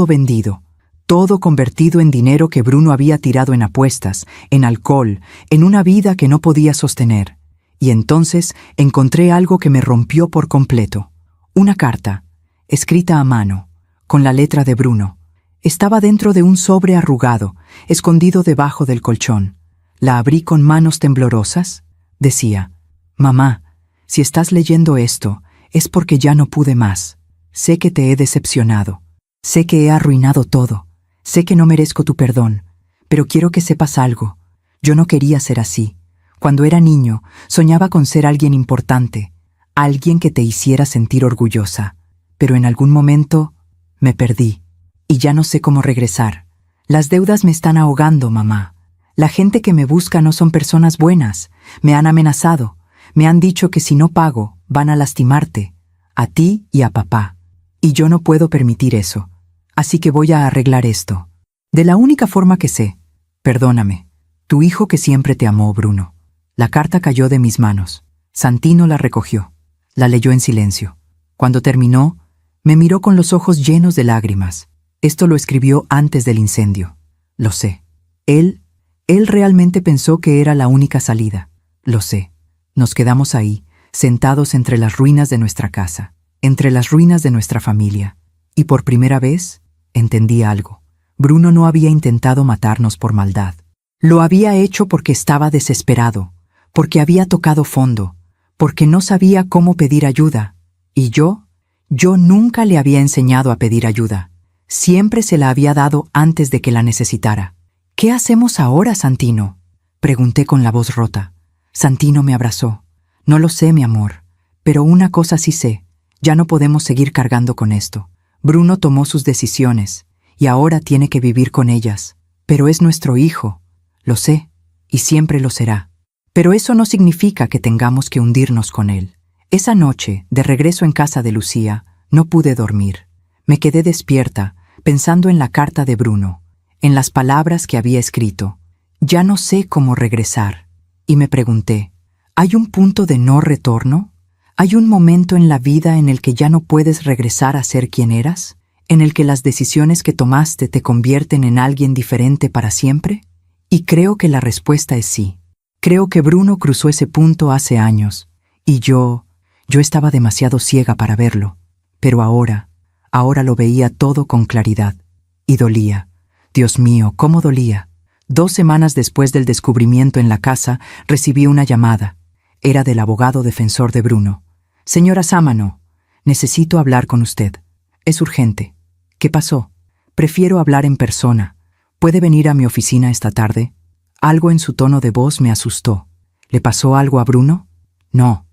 vendido, todo convertido en dinero que Bruno había tirado en apuestas, en alcohol, en una vida que no podía sostener. Y entonces encontré algo que me rompió por completo. Una carta, escrita a mano, con la letra de Bruno. Estaba dentro de un sobre arrugado, escondido debajo del colchón. La abrí con manos temblorosas. Decía: «Mamá, si estás leyendo esto, es porque ya no pude más. Sé que te he decepcionado. Sé que he arruinado todo. Sé que no merezco tu perdón. Pero quiero que sepas algo. Yo no quería ser así. Cuando era niño, soñaba con ser alguien importante, alguien que te hiciera sentir orgullosa. Pero en algún momento me perdí y ya no sé cómo regresar. Las deudas me están ahogando, mamá. La gente que me busca no son personas buenas. Me han amenazado. Me han dicho que si no pago, van a lastimarte, a ti y a papá. Y yo no puedo permitir eso. Así que voy a arreglar esto. De la única forma que sé. Perdóname. Tu hijo que siempre te amó, Bruno». La carta cayó de mis manos. Santino la recogió. La leyó en silencio. Cuando terminó, me miró con los ojos llenos de lágrimas. Esto lo escribió antes del incendio. Lo sé. Él realmente pensó que era la única salida. Lo sé. Nos quedamos ahí, sentados entre las ruinas de nuestra casa, entre las ruinas de nuestra familia. Y por primera vez, entendí algo. Bruno no había intentado matarnos por maldad. Lo había hecho porque estaba desesperado, porque había tocado fondo, porque no sabía cómo pedir ayuda, ¿Y yo nunca le había enseñado a pedir ayuda. Siempre se la había dado antes de que la necesitara. ¿Qué hacemos ahora, Santino?, pregunté con la voz rota. Santino me abrazó. No lo sé, mi amor, pero una cosa sí sé. Ya no podemos seguir cargando con esto. Bruno tomó sus decisiones, y ahora tiene que vivir con ellas. Pero es nuestro hijo. Lo sé, y siempre lo será. Pero eso no significa que tengamos que hundirnos con él. Esa noche, de regreso en casa de Lucía, no pude dormir. Me quedé despierta, pensando en la carta de Bruno, en las palabras que había escrito. Ya no sé cómo regresar. Y me pregunté, ¿hay un punto de no retorno? ¿Hay un momento en la vida en el que ya no puedes regresar a ser quien eras? ¿En el que las decisiones que tomaste te convierten en alguien diferente para siempre? Y creo que la respuesta es sí. Creo que Bruno cruzó ese punto hace años, y yo estaba demasiado ciega para verlo. Pero ahora lo veía todo con claridad. Y dolía. Dios mío, cómo dolía. 2 semanas después del descubrimiento en la casa, recibí una llamada. Era del abogado defensor de Bruno. Señora Sámano, necesito hablar con usted. Es urgente. ¿Qué pasó? Prefiero hablar en persona. ¿Puede venir a mi oficina esta tarde? Algo en su tono de voz me asustó. ¿Le pasó algo a Bruno? No.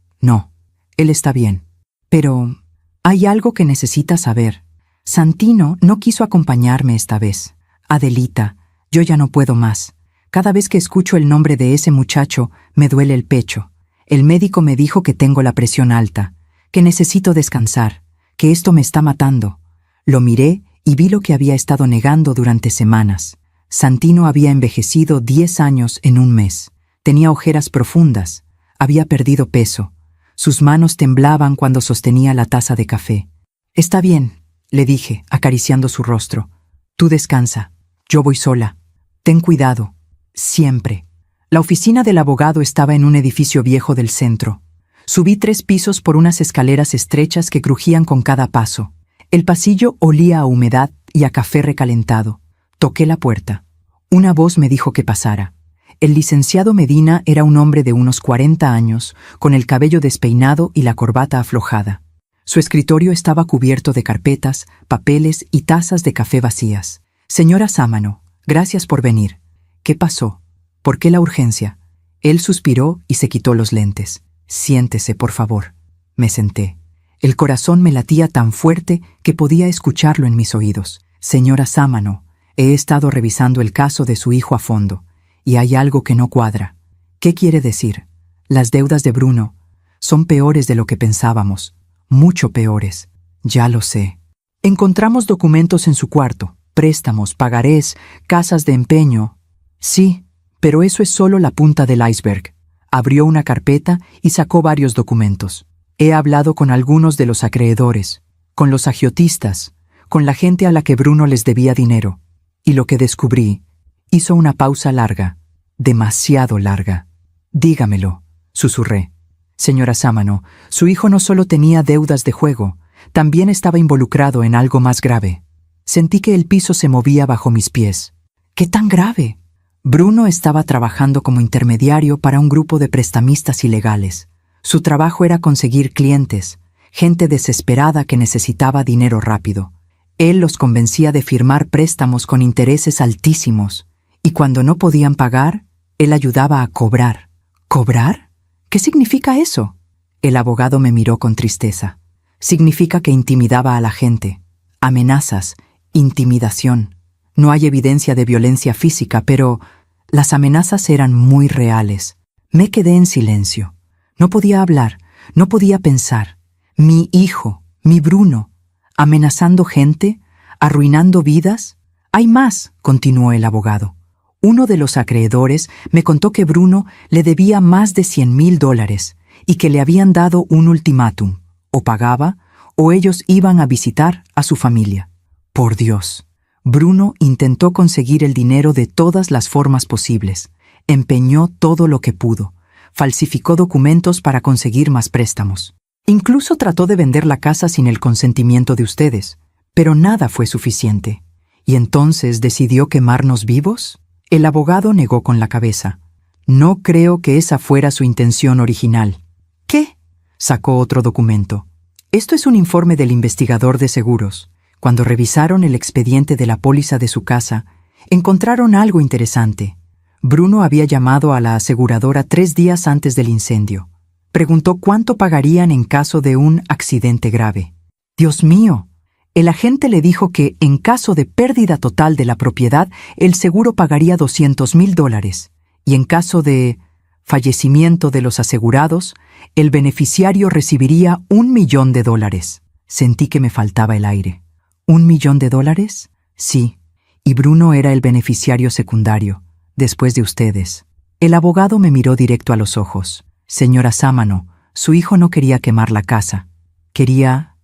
Él está bien. Pero hay algo que necesita saber. Santino no quiso acompañarme esta vez. Adelita, yo ya no puedo más. Cada vez que escucho el nombre de ese muchacho, me duele el pecho. El médico me dijo que tengo la presión alta, que necesito descansar, que esto me está matando. Lo miré y vi lo que había estado negando durante semanas. Santino había envejecido 10 años en un mes. Tenía ojeras profundas. Había perdido peso. Sus manos temblaban cuando sostenía la taza de café. Está bien, le dije, acariciando su rostro. Tú descansa. Yo voy sola. Ten cuidado. Siempre. La oficina del abogado estaba en un edificio viejo del centro. Subí 3 pisos por unas escaleras estrechas que crujían con cada paso. El pasillo olía a humedad y a café recalentado. Toqué la puerta. Una voz me dijo que pasara. El licenciado Medina era un hombre de unos 40 años, con el cabello despeinado y la corbata aflojada. Su escritorio estaba cubierto de carpetas, papeles y tazas de café vacías. Señora Sámano, gracias por venir. ¿Qué pasó? ¿Por qué la urgencia? Él suspiró y se quitó los lentes. Siéntese, por favor. Me senté. El corazón me latía tan fuerte que podía escucharlo en mis oídos. Señora Sámano, he estado revisando el caso de su hijo a fondo, y hay algo que no cuadra. ¿Qué quiere decir? Las deudas de Bruno son peores de lo que pensábamos. Mucho peores. Ya lo sé. Encontramos documentos en su cuarto. Préstamos, pagarés, casas de empeño. Sí, pero eso es solo la punta del iceberg. Abrió una carpeta y sacó varios documentos. He hablado con algunos de los acreedores, con los agiotistas, con la gente a la que Bruno les debía dinero. Y lo que descubrí, hizo una pausa larga, demasiado larga. Dígamelo, susurré. Señora Sámano, su hijo no solo tenía deudas de juego, también estaba involucrado en algo más grave. Sentí que el piso se movía bajo mis pies. ¿Qué tan grave? Bruno estaba trabajando como intermediario para un grupo de prestamistas ilegales. Su trabajo era conseguir clientes, gente desesperada que necesitaba dinero rápido. Él los convencía de firmar préstamos con intereses altísimos, y cuando no podían pagar, él ayudaba a cobrar. ¿Cobrar? ¿Qué significa eso? El abogado me miró con tristeza. Significa que intimidaba a la gente. Amenazas, intimidación. No hay evidencia de violencia física, pero las amenazas eran muy reales. Me quedé en silencio. No podía hablar, no podía pensar. Mi hijo, mi Bruno, amenazando gente, arruinando vidas. Hay más, continuó el abogado. Uno de los acreedores me contó que Bruno le debía más de $100,000 y que le habían dado un ultimátum. O pagaba, o ellos iban a visitar a su familia. Por Dios. Bruno intentó conseguir el dinero de todas las formas posibles. Empeñó todo lo que pudo. Falsificó documentos para conseguir más préstamos. Incluso trató de vender la casa sin el consentimiento de ustedes. Pero nada fue suficiente. ¿Y entonces decidió quemarnos vivos? El abogado negó con la cabeza. No creo que esa fuera su intención original. ¿Qué? Sacó otro documento. Esto es un informe del investigador de seguros. Cuando revisaron el expediente de la póliza de su casa, encontraron algo interesante. Bruno había llamado a la aseguradora 3 días antes del incendio. Preguntó cuánto pagarían en caso de un accidente grave. ¡Dios mío! El agente le dijo que, en caso de pérdida total de la propiedad, el seguro pagaría $200,000, y en caso de fallecimiento de los asegurados, el beneficiario recibiría $1,000,000. Sentí que me faltaba el aire. ¿$1,000,000? Sí, y Bruno era el beneficiario secundario, después de ustedes. El abogado me miró directo a los ojos. Señora Sámano, su hijo no quería quemar la casa. Quería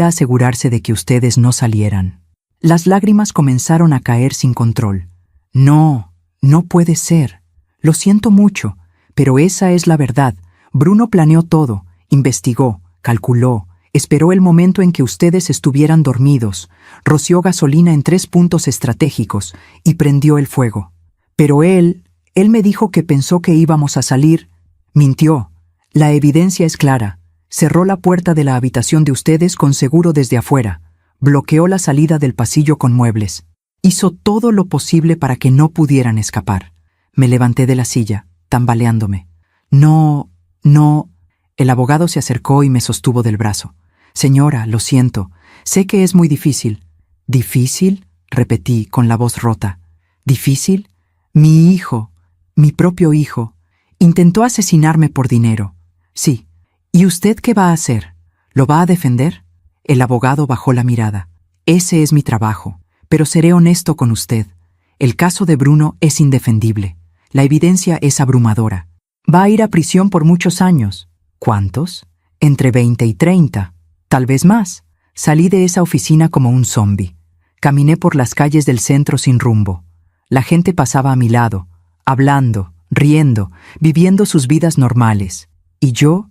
asegurarse de que ustedes no salieran. Las lágrimas comenzaron a caer sin control. No puede ser. Lo siento mucho, pero esa es la verdad. Bruno planeó todo, investigó, calculó, esperó el momento en que ustedes estuvieran dormidos, roció gasolina en 3 puntos estratégicos y prendió el fuego. Pero él me dijo que pensó que íbamos a salir. Mintió. La evidencia es clara. Cerró la puerta de la habitación de ustedes con seguro desde afuera, bloqueó la salida del pasillo con muebles. Hizo todo lo posible para que no pudieran escapar. Me levanté de la silla, tambaleándome. No. El abogado se acercó y me sostuvo del brazo. Señora, lo siento. Sé que es muy difícil. ¿Difícil? Repetí con la voz rota. ¿Difícil? Mi hijo, mi propio hijo, intentó asesinarme por dinero. Sí. ¿Y usted qué va a hacer? ¿Lo va a defender? El abogado bajó la mirada. Ese es mi trabajo, pero seré honesto con usted. El caso de Bruno es indefendible. La evidencia es abrumadora. Va a ir a prisión por muchos años. ¿Cuántos? Entre 20 y 30. Tal vez más. Salí de esa oficina como un zombi. Caminé por las calles del centro sin rumbo. La gente pasaba a mi lado, hablando, riendo, viviendo sus vidas normales. Y yo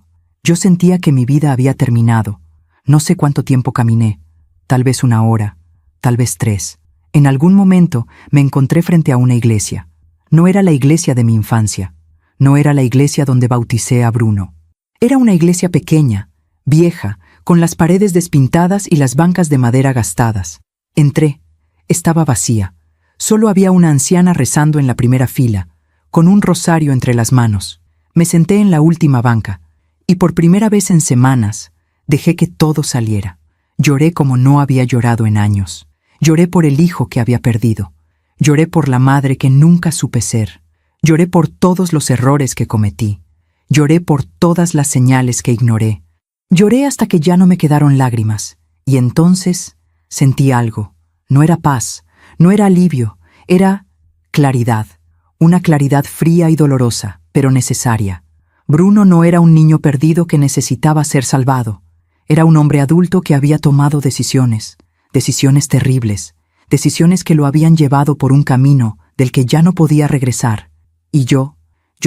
sentía que mi vida había terminado. No sé cuánto tiempo caminé, tal vez 1 hora, tal vez 3. En algún momento me encontré frente a una iglesia. No era la iglesia de mi infancia. No era la iglesia donde bauticé a Bruno. Era una iglesia pequeña, vieja, con las paredes despintadas y las bancas de madera gastadas. Entré. Estaba vacía. Solo había una anciana rezando en la primera fila, con un rosario entre las manos. Me senté en la última banca. Y por primera vez en semanas, dejé que todo saliera. Lloré como no había llorado en años. Lloré por el hijo que había perdido. Lloré por la madre que nunca supe ser. Lloré por todos los errores que cometí. Lloré por todas las señales que ignoré. Lloré hasta que ya no me quedaron lágrimas. Y entonces sentí algo. No era paz, no era alivio, era claridad. Una claridad fría y dolorosa, pero necesaria. Bruno no era un niño perdido que necesitaba ser salvado. Era un hombre adulto que había tomado decisiones terribles, decisiones que lo habían llevado por un camino del que ya no podía regresar. Y yo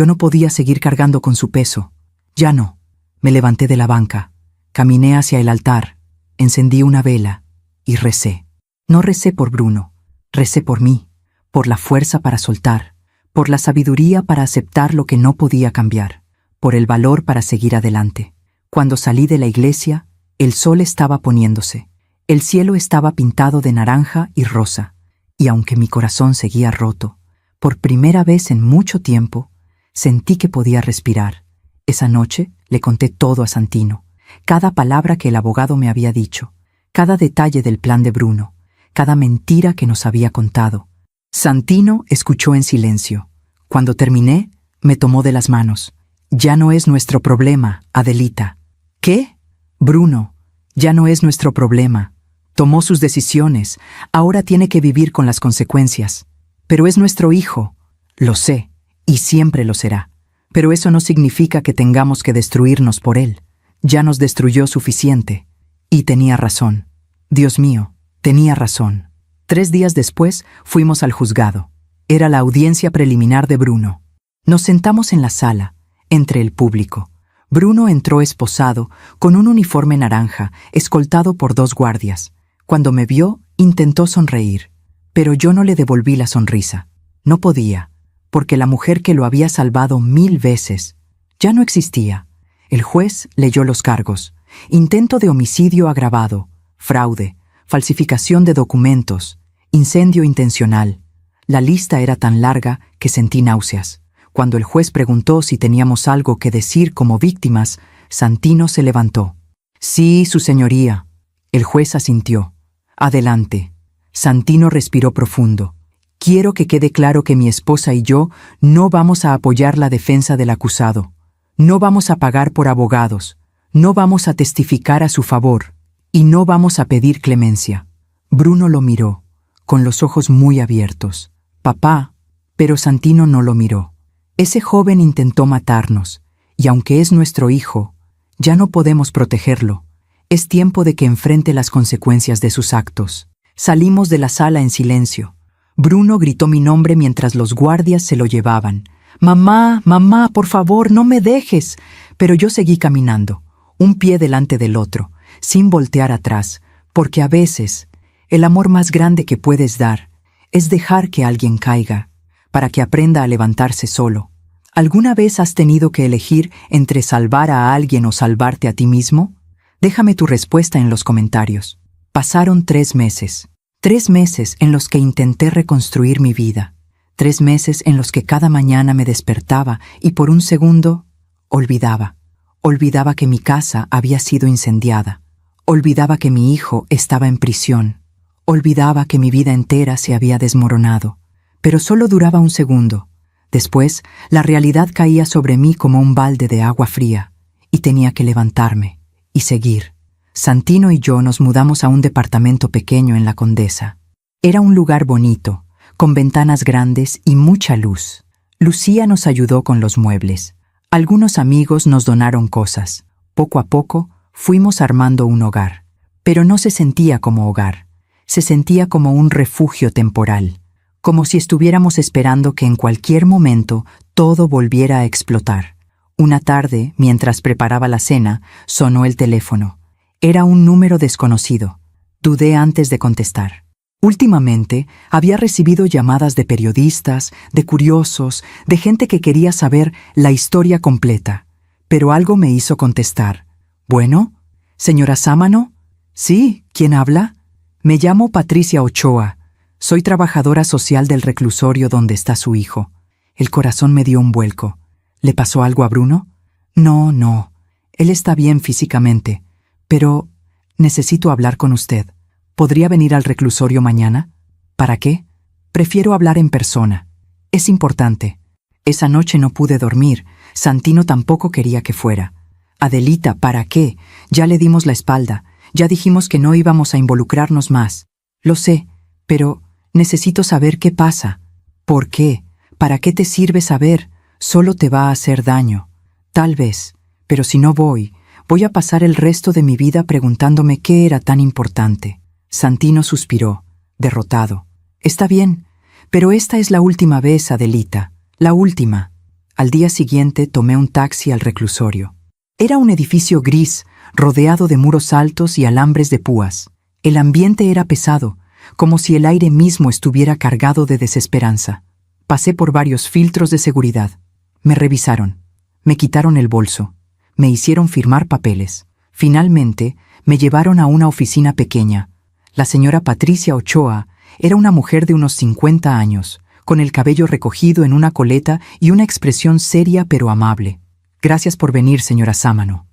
no podía seguir cargando con su peso. Ya no. Me levanté de la banca, caminé hacia el altar, encendí una vela y recé. No recé por Bruno, recé por mí, por la fuerza para soltar, por la sabiduría para aceptar lo que no podía cambiar, por el valor para seguir adelante. Cuando salí de la iglesia, el sol estaba poniéndose. El cielo estaba pintado de naranja y rosa, y aunque mi corazón seguía roto, por primera vez en mucho tiempo, sentí que podía respirar. Esa noche le conté todo a Santino, cada palabra que el abogado me había dicho, cada detalle del plan de Bruno, cada mentira que nos había contado. Santino escuchó en silencio. Cuando terminé, me tomó de las manos. Ya no es nuestro problema, Adelita. ¿Qué? Bruno, ya no es nuestro problema. Tomó sus decisiones, ahora tiene que vivir con las consecuencias. Pero es nuestro hijo. Lo sé, y siempre lo será. Pero eso no significa que tengamos que destruirnos por él. Ya nos destruyó suficiente. Y tenía razón. Dios mío, tenía razón. 3 días después fuimos al juzgado. Era la audiencia preliminar de Bruno. Nos sentamos en la sala, entre el público. Bruno entró esposado, con un uniforme naranja, escoltado por 2 guardias. Cuando me vio, intentó sonreír, pero yo no le devolví la sonrisa. No podía, porque la mujer que lo había salvado 1000 veces ya no existía. El juez leyó los cargos. intento de homicidio agravado, fraude, falsificación de documentos, incendio intencional. La lista era tan larga que sentí náuseas. Cuando el juez preguntó si teníamos algo que decir como víctimas, Santino se levantó. Sí, su señoría. El juez asintió. Adelante. Santino respiró profundo. Quiero que quede claro que mi esposa y yo no vamos a apoyar la defensa del acusado. No vamos a pagar por abogados. No vamos a testificar a su favor. Y no vamos a pedir clemencia. Bruno lo miró, con los ojos muy abiertos. Papá, pero Santino no lo miró. Ese joven intentó matarnos, y aunque es nuestro hijo, ya no podemos protegerlo. Es tiempo de que enfrente las consecuencias de sus actos. Salimos de la sala en silencio. Bruno gritó mi nombre mientras los guardias se lo llevaban. «Mamá, mamá, por favor, no me dejes». Pero yo seguí caminando, un pie delante del otro, sin voltear atrás, porque a veces el amor más grande que puedes dar es dejar que alguien caiga, para que aprenda a levantarse solo. ¿Alguna vez has tenido que elegir entre salvar a alguien o salvarte a ti mismo? Déjame tu respuesta en los comentarios. Pasaron 3 meses. 3 meses en los que intenté reconstruir mi vida. 3 meses en los que cada mañana me despertaba y por un segundo olvidaba. Olvidaba que mi casa había sido incendiada. Olvidaba que mi hijo estaba en prisión. Olvidaba que mi vida entera se había desmoronado. Pero solo duraba un segundo. Después, la realidad caía sobre mí como un balde de agua fría, y tenía que levantarme y seguir. Santino y yo nos mudamos a un departamento pequeño en La Condesa. Era un lugar bonito, con ventanas grandes y mucha luz. Lucía nos ayudó con los muebles. Algunos amigos nos donaron cosas. Poco a poco, fuimos armando un hogar. Pero no se sentía como hogar. Se sentía como un refugio temporal. Como si estuviéramos esperando que en cualquier momento todo volviera a explotar. Una tarde, mientras preparaba la cena, sonó el teléfono. Era un número desconocido. Dudé antes de contestar. Últimamente, había recibido llamadas de periodistas, de curiosos, de gente que quería saber la historia completa. Pero algo me hizo contestar. «Bueno, ¿señora Sámano?» «Sí, ¿quién habla?» «Me llamo Patricia Ochoa. Soy trabajadora social del reclusorio donde está su hijo». El corazón me dio un vuelco. ¿Le pasó algo a Bruno? No. Él está bien físicamente. Pero necesito hablar con usted. ¿Podría venir al reclusorio mañana? ¿Para qué? Prefiero hablar en persona. Es importante. Esa noche no pude dormir. Santino tampoco quería que fuera. Adelita, ¿para qué? Ya le dimos la espalda. Ya dijimos que no íbamos a involucrarnos más. Lo sé, pero necesito saber qué pasa. ¿Por qué? ¿Para qué te sirve saber? Solo te va a hacer daño. Tal vez, pero si no voy a pasar el resto de mi vida preguntándome qué era tan importante. Santino suspiró, derrotado. Está bien, pero esta es la última vez, Adelita. La última. Al día siguiente tomé un taxi al reclusorio. Era un edificio gris, rodeado de muros altos y alambres de púas. El ambiente era pesado, como si el aire mismo estuviera cargado de desesperanza. Pasé por varios filtros de seguridad. Me revisaron. Me quitaron el bolso. Me hicieron firmar papeles. Finalmente, me llevaron a una oficina pequeña. La señora Patricia Ochoa era una mujer de unos 50 años, con el cabello recogido en una coleta y una expresión seria pero amable. «Gracias por venir, señora Sámano».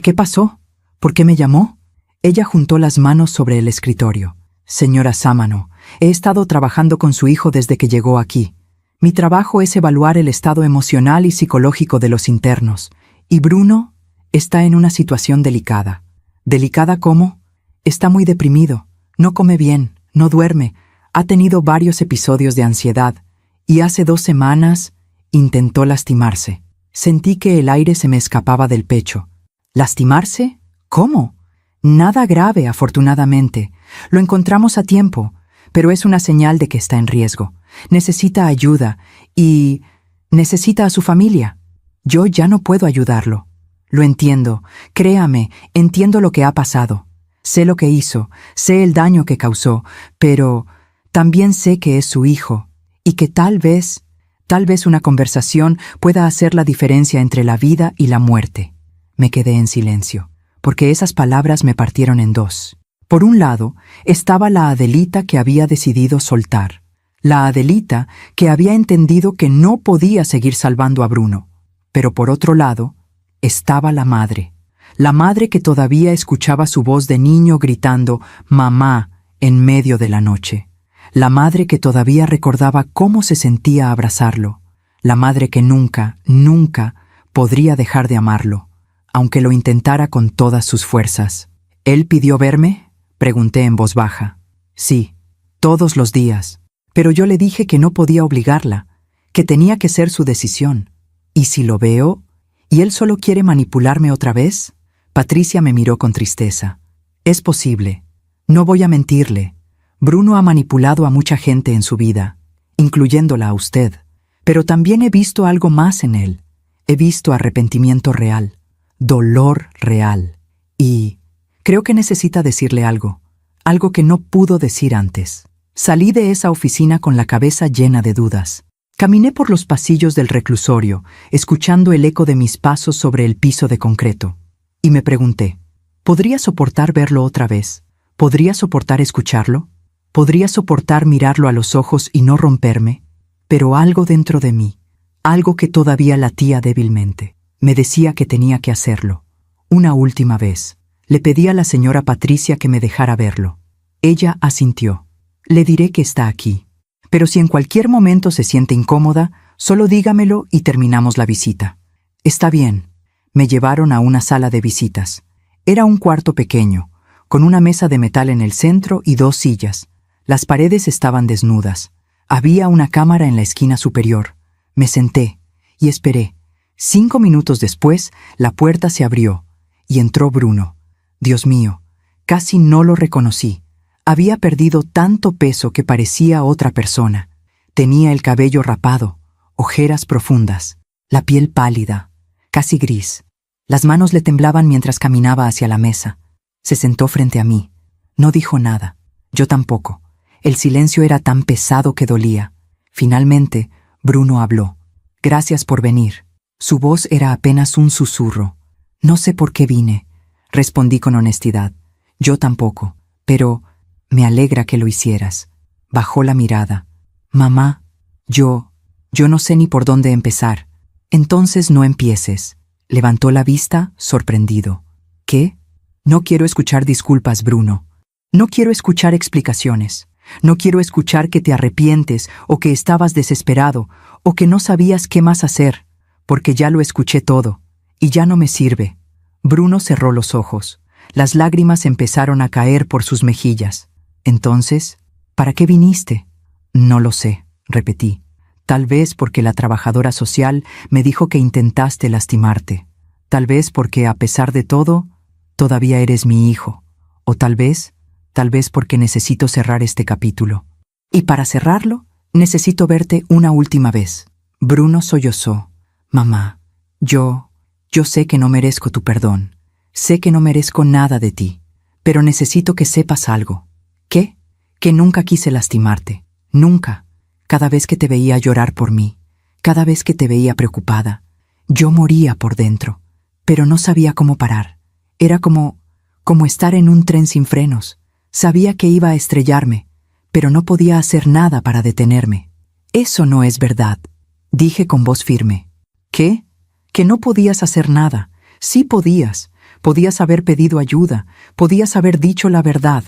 «¿Qué pasó? ¿Por qué me llamó?» Ella juntó las manos sobre el escritorio. «Señora Sámano, he estado trabajando con su hijo desde que llegó aquí. Mi trabajo es evaluar el estado emocional y psicológico de los internos. Y Bruno está en una situación delicada». «¿Delicada cómo?» «Está muy deprimido. No come bien, no duerme. Ha tenido varios episodios de ansiedad. Y hace 2 semanas intentó lastimarse. Sentí que el aire se me escapaba del pecho». «¿Lastimarse? ¿Cómo?» «Nada grave, afortunadamente. Lo encontramos a tiempo, pero es una señal de que está en riesgo. Necesita ayuda y necesita a su familia. Yo ya no puedo ayudarlo. Lo entiendo. Créame, entiendo lo que ha pasado. Sé lo que hizo, sé el daño que causó, pero también sé que es su hijo y que tal vez una conversación pueda hacer la diferencia entre la vida y la muerte». Me quedé en silencio. porque esas palabras me partieron en dos. Por un lado, estaba la Adelita que había decidido soltar. La Adelita que había entendido que no podía seguir salvando a Bruno. Pero por otro lado, estaba la madre que todavía escuchaba su voz de niño gritando «mamá» en medio de la noche. La madre que todavía recordaba cómo se sentía abrazarlo. La madre que nunca, nunca podría dejar de amarlo, aunque lo intentara con todas sus fuerzas. ¿Él pidió verme?, pregunté en voz baja. Sí, todos los días. Pero yo le dije que no podía obligarla, que tenía que ser su decisión. ¿Y si lo veo? ¿Y él solo quiere manipularme otra vez? Patricia me miró con tristeza. Es posible. No voy a mentirle. Bruno ha manipulado a mucha gente en su vida, incluyéndola a usted. Pero también he visto algo más en él. He visto arrepentimiento real, dolor real. Y creo que necesita decirle algo que no pudo decir antes. Salí de esa oficina con la cabeza llena de dudas. Caminé por los pasillos del reclusorio, escuchando el eco de mis pasos sobre el piso de concreto. Y me pregunté, ¿podría soportar verlo otra vez? ¿Podría soportar escucharlo? ¿Podría soportar mirarlo a los ojos y no romperme? Pero algo dentro de mí, algo que todavía latía débilmente, me decía que tenía que hacerlo. Una última vez. Le pedí a la señora Patricia que me dejara verlo. Ella asintió. Le diré que está aquí. Pero si en cualquier momento se siente incómoda, solo dígamelo y terminamos la visita. Está bien. Me llevaron a una sala de visitas. Era un cuarto pequeño, con una mesa de metal en el centro y 2 sillas. Las paredes estaban desnudas. Había una cámara en la esquina superior. Me senté y esperé. 5 minutos después, la puerta se abrió y entró Bruno. Dios mío, casi no lo reconocí. Había perdido tanto peso que parecía otra persona. Tenía el cabello rapado, ojeras profundas, la piel pálida, casi gris. Las manos le temblaban mientras caminaba hacia la mesa. Se sentó frente a mí. No dijo nada. Yo tampoco. El silencio era tan pesado que dolía. Finalmente, Bruno habló. Gracias por venir. Su voz era apenas un susurro. No sé por qué vine, respondí con honestidad. Yo tampoco, pero me alegra que lo hicieras. Bajó la mirada. Mamá, yo no sé ni por dónde empezar. Entonces no empieces. Levantó la vista, sorprendido. ¿Qué? No quiero escuchar disculpas, Bruno. No quiero escuchar explicaciones. No quiero escuchar que te arrepientes o que estabas desesperado o que no sabías qué más hacer, porque ya lo escuché todo y ya no me sirve. Bruno cerró los ojos. Las lágrimas empezaron a caer por sus mejillas. Entonces, ¿para qué viniste? No lo sé, repetí. Tal vez porque la trabajadora social me dijo que intentaste lastimarte. Tal vez porque, a pesar de todo, todavía eres mi hijo. O tal vez porque necesito cerrar este capítulo. Y para cerrarlo, necesito verte una última vez. Bruno sollozó. Mamá, yo sé que no merezco tu perdón. Sé que no merezco nada de ti. Pero necesito que sepas algo. ¿Qué? Que nunca quise lastimarte. Nunca. Cada vez que te veía llorar por mí, cada vez que te veía preocupada, yo moría por dentro, pero no sabía cómo parar. Era como estar en un tren sin frenos. Sabía que iba a estrellarme, pero no podía hacer nada para detenerme. Eso no es verdad, dije con voz firme. ¿Qué? Que no podías hacer nada. Sí podías. Podías haber pedido ayuda, podías haber dicho la verdad,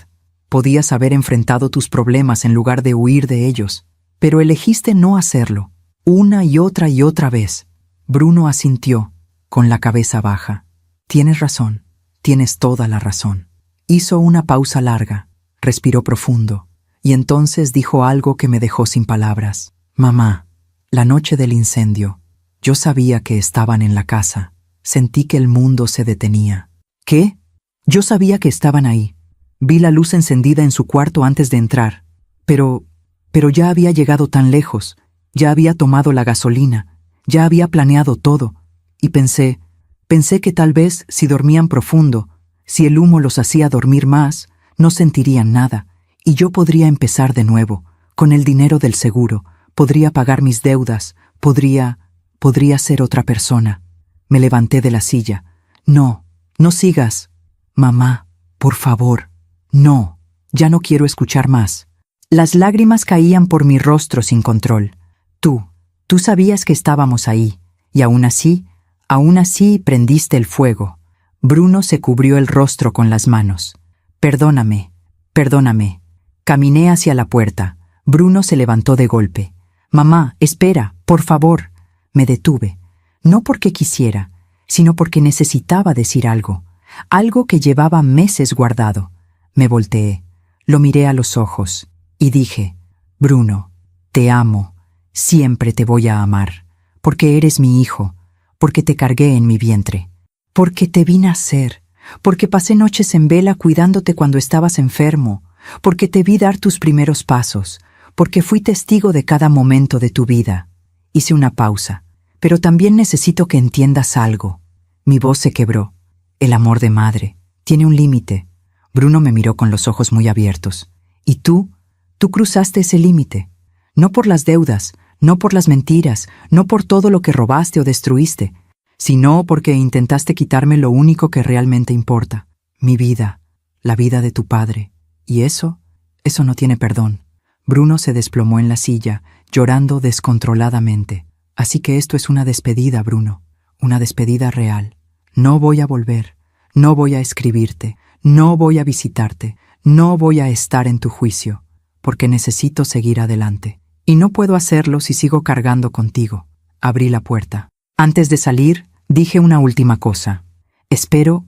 podías haber enfrentado tus problemas en lugar de huir de ellos. Pero elegiste no hacerlo, una y otra vez. Bruno asintió, con la cabeza baja. Tienes razón, tienes toda la razón. Hizo una pausa larga, respiró profundo, y entonces dijo algo que me dejó sin palabras. Mamá, la noche del incendio, yo sabía que estaban en la casa. Sentí que el mundo se detenía. ¿Qué? Yo sabía que estaban ahí. Vi la luz encendida en su cuarto antes de entrar, pero ya había llegado tan lejos, ya había tomado la gasolina, ya había planeado todo, y pensé que tal vez si dormían profundo, si el humo los hacía dormir más, no sentirían nada, y yo podría empezar de nuevo, con el dinero del seguro, podría pagar mis deudas, podría ser otra persona. Me levanté de la silla. No sigas, Mamá, por favor, no, ya no quiero escuchar más. Las lágrimas caían por mi rostro sin control. Tú sabías que estábamos ahí, y aún así prendiste el fuego. Bruno se cubrió el rostro con las manos. Perdóname. Caminé hacia la puerta. Bruno se levantó de golpe. Mamá, espera, por favor. Me detuve, no porque quisiera, sino porque necesitaba decir algo que llevaba meses guardado. Me volteé, lo miré a los ojos y dije: Bruno, te amo, siempre te voy a amar, porque eres mi hijo, porque te cargué en mi vientre, porque te vi nacer, porque pasé noches en vela cuidándote cuando estabas enfermo, porque te vi dar tus primeros pasos, porque fui testigo de cada momento de tu vida. Hice una pausa. Pero también necesito que entiendas algo. Mi voz se quebró. El amor de madre tiene un límite. Bruno me miró con los ojos muy abiertos. Y tú cruzaste ese límite. No por las deudas, no por las mentiras, no por todo lo que robaste o destruiste, sino porque intentaste quitarme lo único que realmente importa. Mi vida, la vida de tu padre. Y eso no tiene perdón. Bruno se desplomó en la silla, llorando descontroladamente. Así que esto es una despedida, Bruno, una despedida real. No voy a volver, no voy a escribirte, no voy a visitarte, no voy a estar en tu juicio, porque necesito seguir adelante. Y no puedo hacerlo si sigo cargando contigo. Abrí la puerta. Antes de salir, dije una última cosa. Espero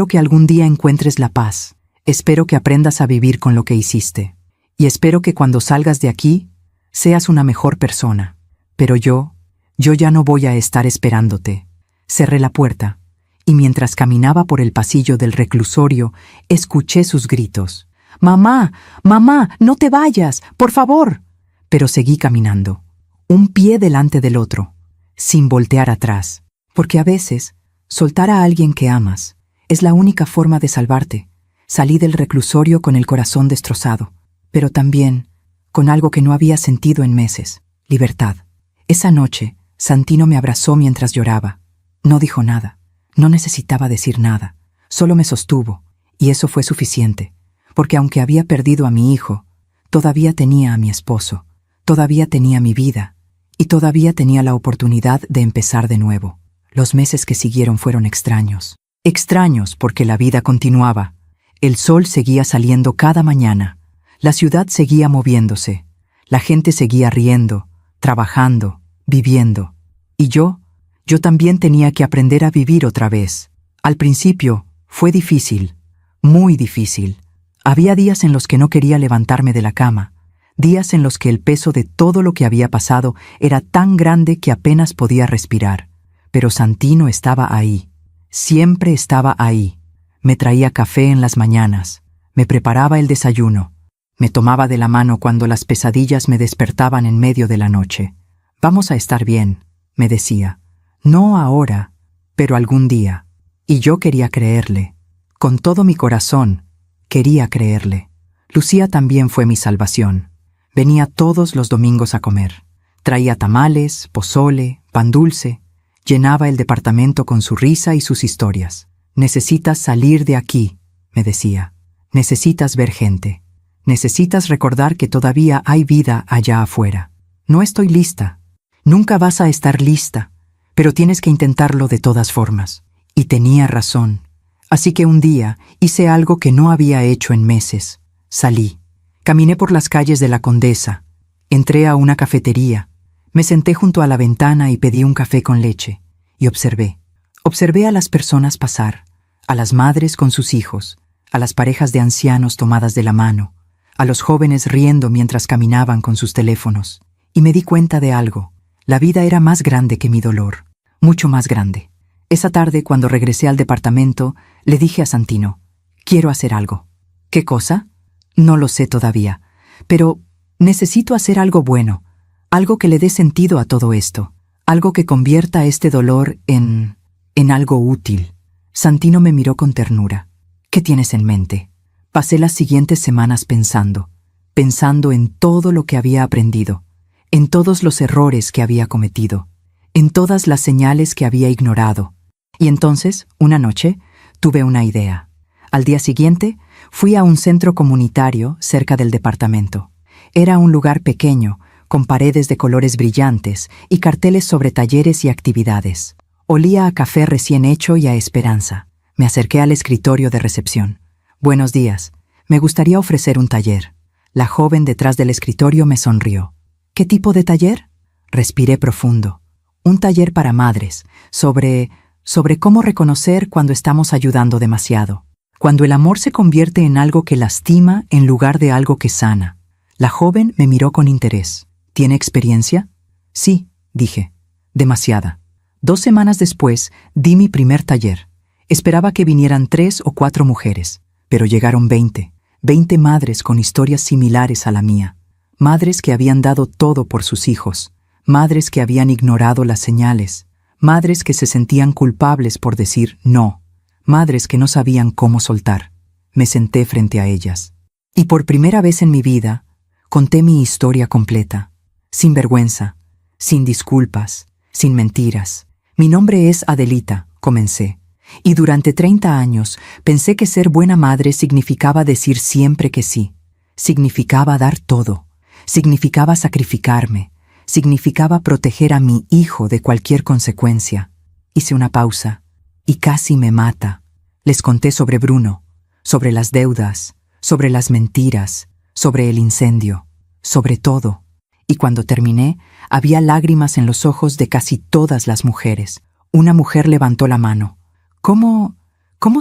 que algún día encuentres la paz. Espero que aprendas a vivir con lo que hiciste. Y espero que cuando salgas de aquí, seas una mejor persona. Pero yo ya no voy a estar esperándote. Cerré la puerta, y mientras caminaba por el pasillo del reclusorio, escuché sus gritos. «¡Mamá! ¡Mamá! ¡No te vayas! ¡Por favor!». Pero seguí caminando, un pie delante del otro, sin voltear atrás, porque a veces, soltar a alguien que amas es la única forma de salvarte. Salí del reclusorio con el corazón destrozado, pero también con algo que no había sentido en meses: libertad. Esa noche, Santino me abrazó mientras lloraba. No dijo nada, no necesitaba decir nada, solo me sostuvo, y eso fue suficiente, porque aunque había perdido a mi hijo, todavía tenía a mi esposo, todavía tenía mi vida, y todavía tenía la oportunidad de empezar de nuevo. Los meses que siguieron fueron extraños. Extraños porque la vida continuaba. El sol seguía saliendo cada mañana, la ciudad seguía moviéndose, la gente seguía riendo, trabajando, viviendo. Y yo también tenía que aprender a vivir otra vez. Al principio fue difícil, muy difícil. Había días en los que no quería levantarme de la cama, días en los que el peso de todo lo que había pasado era tan grande que apenas podía respirar. Pero Santino estaba ahí, siempre estaba ahí. Me traía café en las mañanas, me preparaba el desayuno, me tomaba de la mano cuando las pesadillas me despertaban en medio de la noche. «Vamos a estar bien», me decía. «No ahora, pero algún día». Y yo quería creerle. Con todo mi corazón, quería creerle. Lucía también fue mi salvación. Venía todos los domingos a comer. Traía tamales, pozole, pan dulce. Llenaba el departamento con su risa y sus historias. «Necesitas salir de aquí», me decía. «Necesitas ver gente. Necesitas recordar que todavía hay vida allá afuera. No estoy lista. Nunca vas a estar lista, pero tienes que intentarlo de todas formas». Y tenía razón. Así que un día hice algo que no había hecho en meses. Salí. Caminé por las calles de la Condesa. Entré a una cafetería. Me senté junto a la ventana y pedí un café con leche. Y observé. Observé a las personas pasar, a las madres con sus hijos, a las parejas de ancianos tomadas de la mano, a los jóvenes riendo mientras caminaban con sus teléfonos. Y me di cuenta de algo. La vida era más grande que mi dolor, mucho más grande. Esa tarde, cuando regresé al departamento, le dije a Santino: «Quiero hacer algo». «¿Qué cosa?». «No lo sé todavía, pero necesito hacer algo bueno, algo que le dé sentido a todo esto, algo que convierta este dolor en algo útil». Santino me miró con ternura. «¿Qué tienes en mente?». Pasé las siguientes semanas pensando en todo lo que había aprendido, en todos los errores que había cometido, en todas las señales que había ignorado. Y entonces, una noche, tuve una idea. Al día siguiente, fui a un centro comunitario cerca del departamento. Era un lugar pequeño, con paredes de colores brillantes y carteles sobre talleres y actividades. Olía a café recién hecho y a esperanza. Me acerqué al escritorio de recepción. «Buenos días. Me gustaría ofrecer un taller». La joven detrás del escritorio me sonrió. «¿Qué tipo de taller?» Respiré profundo. «Un taller para madres, sobre cómo reconocer cuando estamos ayudando demasiado. Cuando el amor se convierte en algo que lastima en lugar de algo que sana». La joven me miró con interés. «¿Tiene experiencia?» «Sí», dije. «Demasiada». 2 semanas después, di mi primer taller. Esperaba que vinieran 3 o 4 mujeres, pero llegaron 20 madres con historias similares a la mía. Madres que habían dado todo por sus hijos, madres que habían ignorado las señales, madres que se sentían culpables por decir no, madres que no sabían cómo soltar. Me senté frente a ellas. Y por primera vez en mi vida, conté mi historia completa, sin vergüenza, sin disculpas, sin mentiras. «Mi nombre es Adelita», comencé, «y durante 30 años pensé que ser buena madre significaba decir siempre que sí, significaba dar todo, significaba sacrificarme, significaba proteger a mi hijo de cualquier consecuencia». Hice una pausa, y casi me mata. Les conté sobre Bruno, sobre las deudas, sobre las mentiras, sobre el incendio, sobre todo. Y cuando terminé, había lágrimas en los ojos de casi todas las mujeres. Una mujer levantó la mano. ¿Cómo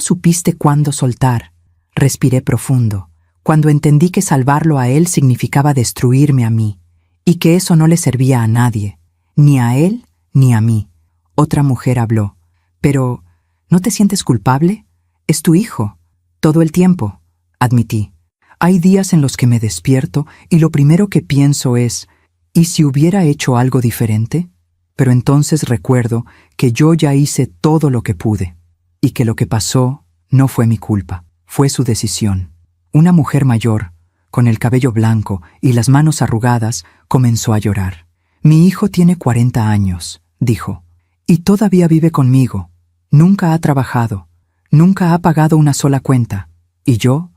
supiste cuándo soltar?» Respiré profundo, cuando entendí que salvarlo a él significaba destruirme a mí, y que eso no le servía a nadie, ni a él ni a mí. Otra mujer habló. «Pero, ¿no te sientes culpable? Es tu hijo». «Todo el tiempo», admití. «Hay días en los que me despierto y lo primero que pienso es, ¿y si hubiera hecho algo diferente?» Pero entonces recuerdo que yo ya hice todo lo que pude, y que lo que pasó no fue mi culpa, fue su decisión. Una mujer mayor, con el cabello blanco y las manos arrugadas, comenzó a llorar. «Mi hijo tiene 40 años», dijo, «y todavía vive conmigo. Nunca ha trabajado, nunca ha pagado una sola cuenta. Y yo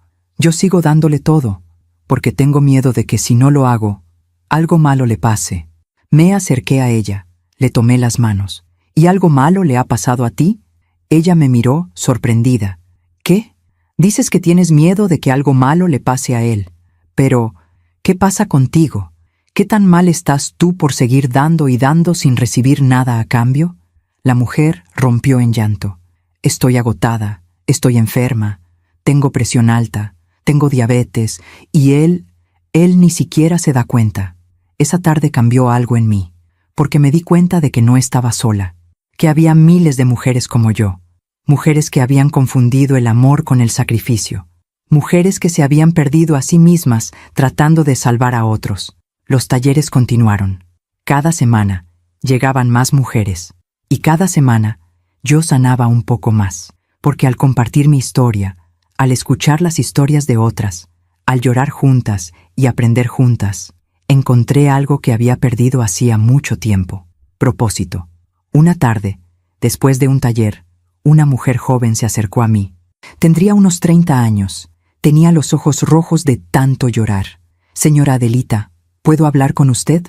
sigo dándole todo, porque tengo miedo de que si no lo hago, algo malo le pase». Me acerqué a ella, le tomé las manos. «¿Y algo malo le ha pasado a ti?» Ella me miró, sorprendida. «¿Qué? Dices que tienes miedo de que algo malo le pase a él. Pero, ¿qué pasa contigo? ¿Qué tan mal estás tú por seguir dando y dando sin recibir nada a cambio?» La mujer rompió en llanto. «Estoy agotada, estoy enferma, tengo presión alta, tengo diabetes, y él ni siquiera se da cuenta». Esa tarde cambió algo en mí, porque me di cuenta de que no estaba sola, que había miles de mujeres como yo, mujeres que habían confundido el amor con el sacrificio, mujeres que se habían perdido a sí mismas tratando de salvar a otros. Los talleres continuaron. Cada semana llegaban más mujeres, y cada semana yo sanaba un poco más, porque al compartir mi historia, al escuchar las historias de otras, al llorar juntas y aprender juntas, encontré algo que había perdido hacía mucho tiempo: propósito. Una tarde, después de un taller, una mujer joven se acercó a mí. Tendría unos 30 años. Tenía los ojos rojos de tanto llorar. «Señora Adelita, ¿puedo hablar con usted?»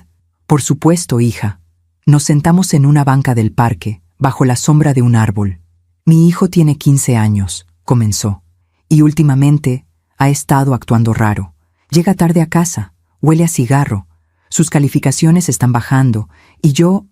«Por supuesto, hija». Nos sentamos en una banca del parque, bajo la sombra de un árbol. «Mi hijo tiene 15 años», comenzó, «y últimamente ha estado actuando raro. Llega tarde a casa. Huele a cigarro, sus calificaciones están bajando, y yo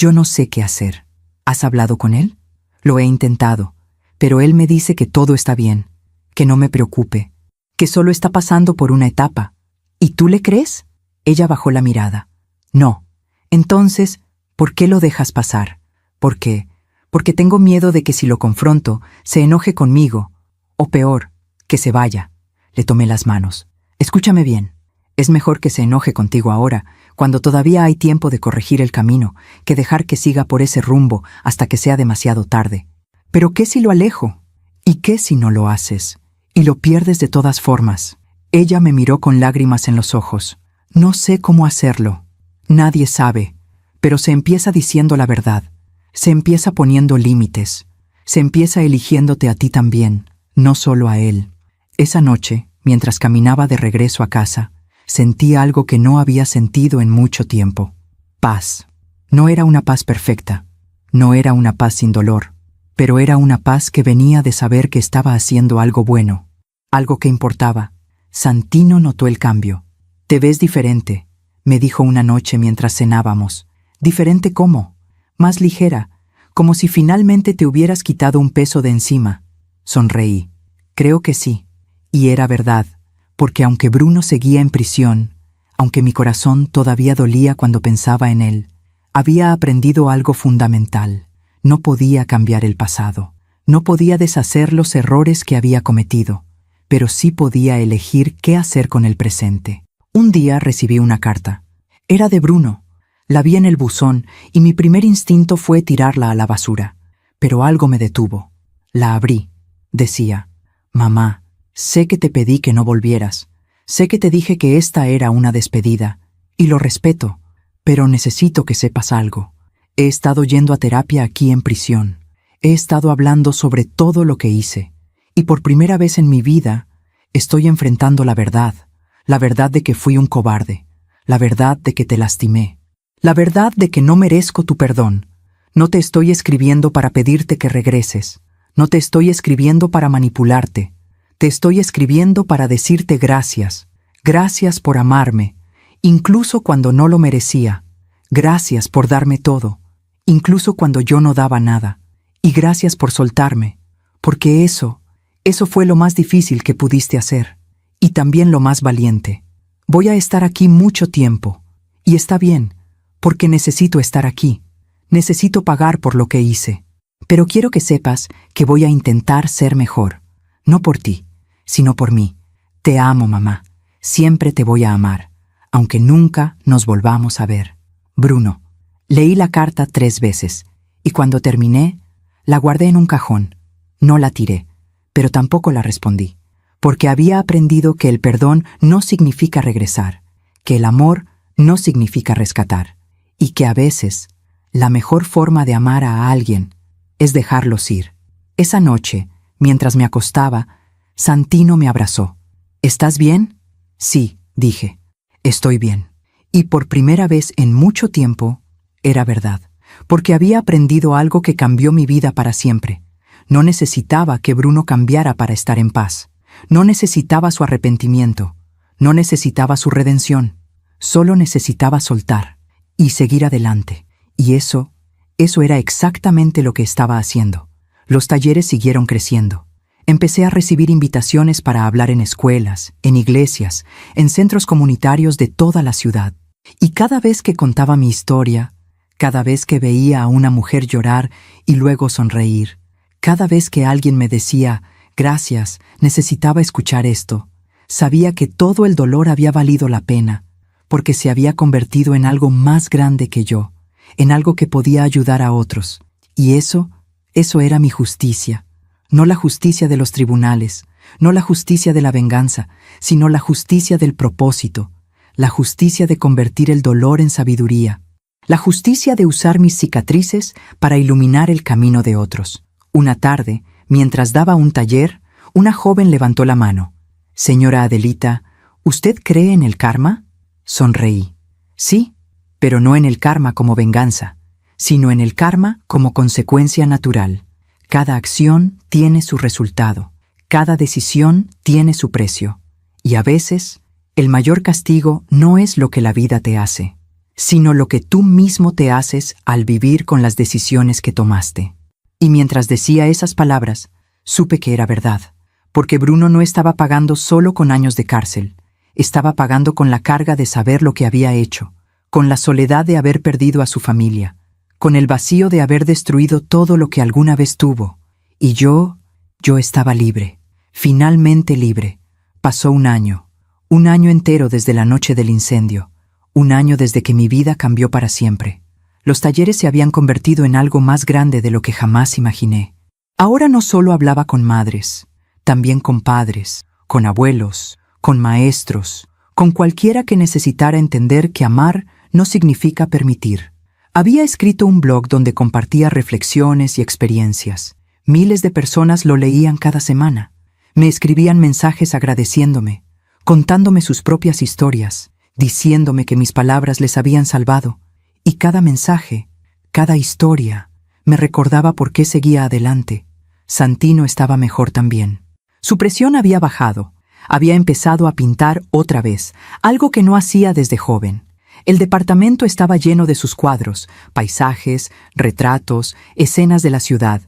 no sé qué hacer». «¿Has hablado con él?» «Lo he intentado, pero él me dice que todo está bien, que no me preocupe, que solo está pasando por una etapa». «¿Y tú le crees?» Ella bajó la mirada. «No». «Entonces, ¿por qué lo dejas pasar?» Porque tengo miedo de que si lo confronto, se enoje conmigo, o peor, que se vaya». Le tomé las manos. «Escúchame bien. Es mejor que se enoje contigo ahora, cuando todavía hay tiempo de corregir el camino, que dejar que siga por ese rumbo hasta que sea demasiado tarde. Pero ¿qué si lo alejo? ¿Y qué si no lo haces? Y lo pierdes de todas formas». Ella me miró con lágrimas en los ojos. «No sé cómo hacerlo. Nadie sabe. Pero se empieza diciendo la verdad. Se empieza poniendo límites. Se empieza eligiéndote a ti también. no solo a él. Esa noche, mientras caminaba de regreso a casa, sentí algo que no había sentido en mucho tiempo. Paz. No era una paz perfecta, no era una paz sin dolor, pero era una paz que venía de saber que estaba haciendo algo bueno, algo que importaba. Santino notó el cambio. «Te ves diferente», me dijo una noche mientras cenábamos. «¿Diferente cómo?» «Más ligera, como si finalmente te hubieras quitado un peso de encima». Sonreí. «Creo que sí». Y era verdad, porque aunque Bruno seguía en prisión, aunque mi corazón todavía dolía cuando pensaba en él, había aprendido algo fundamental. No podía cambiar el pasado, no podía deshacer los errores que había cometido, pero sí podía elegir qué hacer con el presente. Un día recibí una carta. Era de Bruno. La vi en el buzón y mi primer instinto fue tirarla a la basura. Pero algo me detuvo. La abrí. Decía: «Mamá, sé que te pedí que no volvieras. Sé que te dije que esta era una despedida, y lo respeto, pero necesito que sepas algo. He estado yendo a terapia aquí en prisión. He estado hablando sobre todo lo que hice, y por primera vez en mi vida estoy enfrentando la verdad de que fui un cobarde, la verdad de que te lastimé, la verdad de que no merezco tu perdón. No te estoy escribiendo para pedirte que regreses, no te estoy escribiendo para manipularte, te estoy escribiendo para decirte gracias, gracias por amarme, incluso cuando no lo merecía, gracias por darme todo, incluso cuando yo no daba nada, y gracias por soltarme, porque eso fue lo más difícil que pudiste hacer, y también lo más valiente. Voy a estar aquí mucho tiempo, y está bien, porque necesito estar aquí, necesito pagar por lo que hice, pero quiero que sepas que voy a intentar ser mejor, no por ti, sino por mí. Te amo, mamá, siempre te voy a amar, aunque nunca nos volvamos a ver. Bruno». Leí la carta 3 veces, y cuando terminé, la guardé en un cajón. No la tiré, pero tampoco la respondí, porque había aprendido que el perdón no significa regresar, que el amor no significa rescatar, y que a veces la mejor forma de amar a alguien es dejarlos ir. Esa noche, mientras me acostaba, Santino me abrazó. «¿Estás bien?» «Sí», dije, «estoy bien». Y por primera vez en mucho tiempo, era verdad, porque había aprendido algo que cambió mi vida para siempre. No necesitaba que Bruno cambiara para estar en paz. No necesitaba su arrepentimiento. No necesitaba su redención. Solo necesitaba soltar y seguir adelante. Y eso era exactamente lo que estaba haciendo. Los talleres siguieron creciendo. Empecé a recibir invitaciones para hablar en escuelas, en iglesias, en centros comunitarios de toda la ciudad. Y cada vez que contaba mi historia, cada vez que veía a una mujer llorar y luego sonreír, cada vez que alguien me decía: «Gracias, necesitaba escuchar esto», sabía que todo el dolor había valido la pena, porque se había convertido en algo más grande que yo, en algo que podía ayudar a otros. Y eso era mi justicia. No la justicia de los tribunales, no la justicia de la venganza, sino la justicia del propósito, la justicia de convertir el dolor en sabiduría, la justicia de usar mis cicatrices para iluminar el camino de otros. Una tarde, mientras daba un taller, una joven levantó la mano. «Señora Adelita, ¿usted cree en el karma?» Sonreí. «Sí, pero no en el karma como venganza, sino en el karma como consecuencia natural. Cada acción tiene su resultado, cada decisión tiene su precio, y a veces el mayor castigo no es lo que la vida te hace, sino lo que tú mismo te haces al vivir con las decisiones que tomaste». Y mientras decía esas palabras, supe que era verdad, porque Bruno no estaba pagando solo con años de cárcel, estaba pagando con la carga de saber lo que había hecho, con la soledad de haber perdido a su familia, con el vacío de haber destruido todo lo que alguna vez tuvo. Y yo estaba libre, finalmente libre. Pasó un año entero desde la noche del incendio, un año desde que mi vida cambió para siempre. Los talleres se habían convertido en algo más grande de lo que jamás imaginé. Ahora no solo hablaba con madres, también con padres, con abuelos, con maestros, con cualquiera que necesitara entender que amar no significa permitir. Había escrito un blog donde compartía reflexiones y experiencias. Miles de personas lo leían cada semana. Me escribían mensajes agradeciéndome, contándome sus propias historias, diciéndome que mis palabras les habían salvado, y cada mensaje, cada historia, me recordaba por qué seguía adelante. Santino estaba mejor también. Su presión había bajado, había empezado a pintar otra vez, algo que no hacía desde joven. El departamento estaba lleno de sus cuadros, paisajes, retratos, escenas de la ciudad.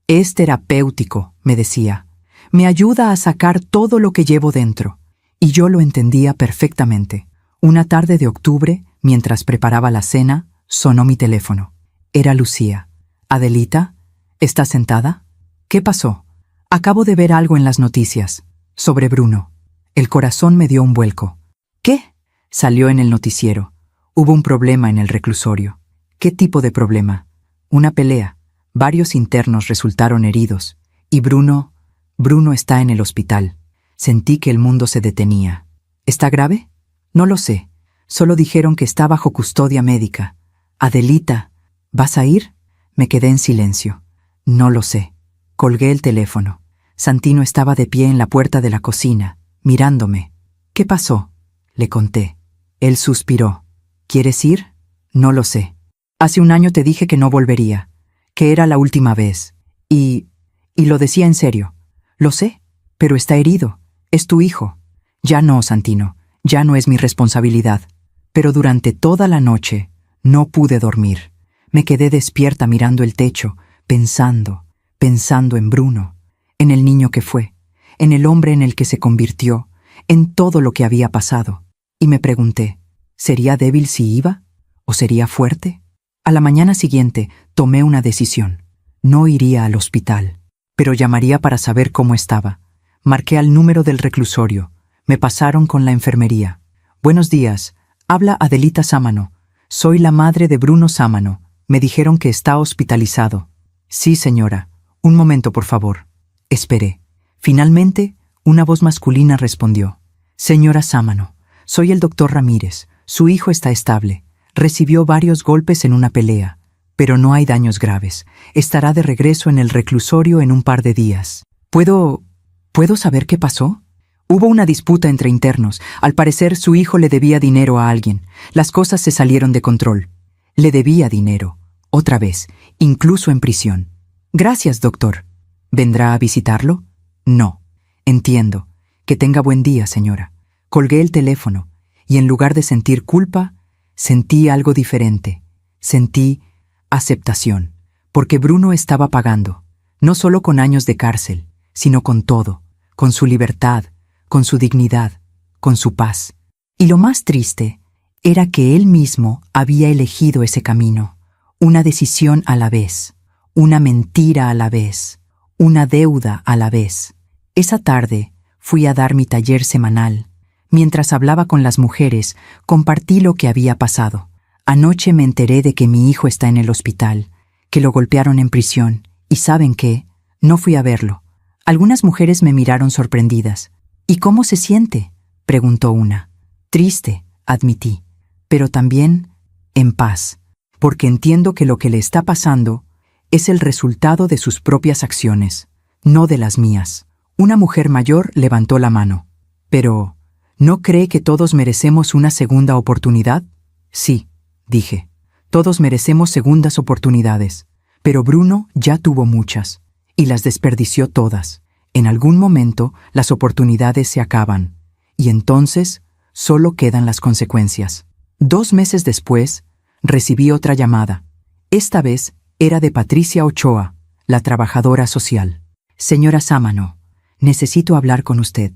Es terapéutico, me decía. Me ayuda a sacar todo lo que llevo dentro. Y yo lo entendía perfectamente. Una tarde de octubre, mientras preparaba la cena, sonó mi teléfono. Era Lucía. «Adelita, ¿estás sentada? ¿Qué pasó? Acabo de ver algo en las noticias. Sobre Bruno». El corazón me dio un vuelco. «¿Qué?», salió en el noticiero. Hubo un problema en el reclusorio. «¿Qué tipo de problema?» «Una pelea. Varios internos resultaron heridos. Y Bruno está en el hospital». Sentí que el mundo se detenía. «¿Está grave?» «No lo sé. Solo dijeron que está bajo custodia médica». «Adelita, ¿vas a ir?» Me quedé en silencio. «No lo sé». Colgué el teléfono. Santino estaba de pie en la puerta de la cocina, mirándome. «¿Qué pasó?», le conté. Él suspiró. «¿Quieres ir?» «No lo sé. Hace un año te dije que no volvería, que era la última vez. Y lo decía en serio. Lo sé, pero está herido. Es tu hijo». «Ya no, Santino. Ya no es mi responsabilidad». Pero durante toda la noche no pude dormir. Me quedé despierta mirando el techo, pensando en Bruno, en el niño que fue, en el hombre en el que se convirtió, en todo lo que había pasado. Y me pregunté, ¿sería débil si iba? ¿O sería fuerte? A la mañana siguiente tomé una decisión. No iría al hospital, pero llamaría para saber cómo estaba. Marqué al número del reclusorio. Me pasaron con la enfermería. «Buenos días, habla Adelita Sámano. Soy la madre de Bruno Sámano. Me dijeron que está hospitalizado». «Sí, señora. Un momento, por favor». Esperé. Finalmente, una voz masculina respondió. «Señora Sámano, soy el doctor Ramírez. Su hijo está estable. Recibió varios golpes en una pelea, pero no hay daños graves. Estará de regreso en el reclusorio en un par de días». ¿Puedo saber qué pasó?» «Hubo una disputa entre internos. Al parecer, su hijo le debía dinero a alguien. Las cosas se salieron de control. Le debía dinero. Otra vez, incluso en prisión». «Gracias, doctor». «¿Vendrá a visitarlo?» «No». «Entiendo. Que tenga buen día, señora». Colgué el teléfono, y en lugar de sentir culpa, sentí algo diferente. Sentí aceptación, porque Bruno estaba pagando, no solo con años de cárcel, sino con todo, con su libertad, con su dignidad, con su paz. Y lo más triste era que él mismo había elegido ese camino, una decisión a la vez, una mentira a la vez, una deuda a la vez. Esa tarde fui a dar mi taller semanal. Mientras hablaba con las mujeres, compartí lo que había pasado. Anoche me enteré de que mi hijo está en el hospital, que lo golpearon en prisión, y ¿saben qué? No fui a verlo. Algunas mujeres me miraron sorprendidas. «¿Y cómo se siente?», preguntó una. «Triste», admití, «pero también en paz, porque entiendo que lo que le está pasando es el resultado de sus propias acciones, no de las mías». Una mujer mayor levantó la mano. «¿Pero no cree que todos merecemos una segunda oportunidad?» «Sí», dije, «todos merecemos segundas oportunidades, pero Bruno ya tuvo muchas, y las desperdició todas. En algún momento las oportunidades se acaban, y entonces solo quedan las consecuencias». 2 meses después, recibí otra llamada. Esta vez era de Patricia Ochoa, la trabajadora social. «Señora Sámano, necesito hablar con usted».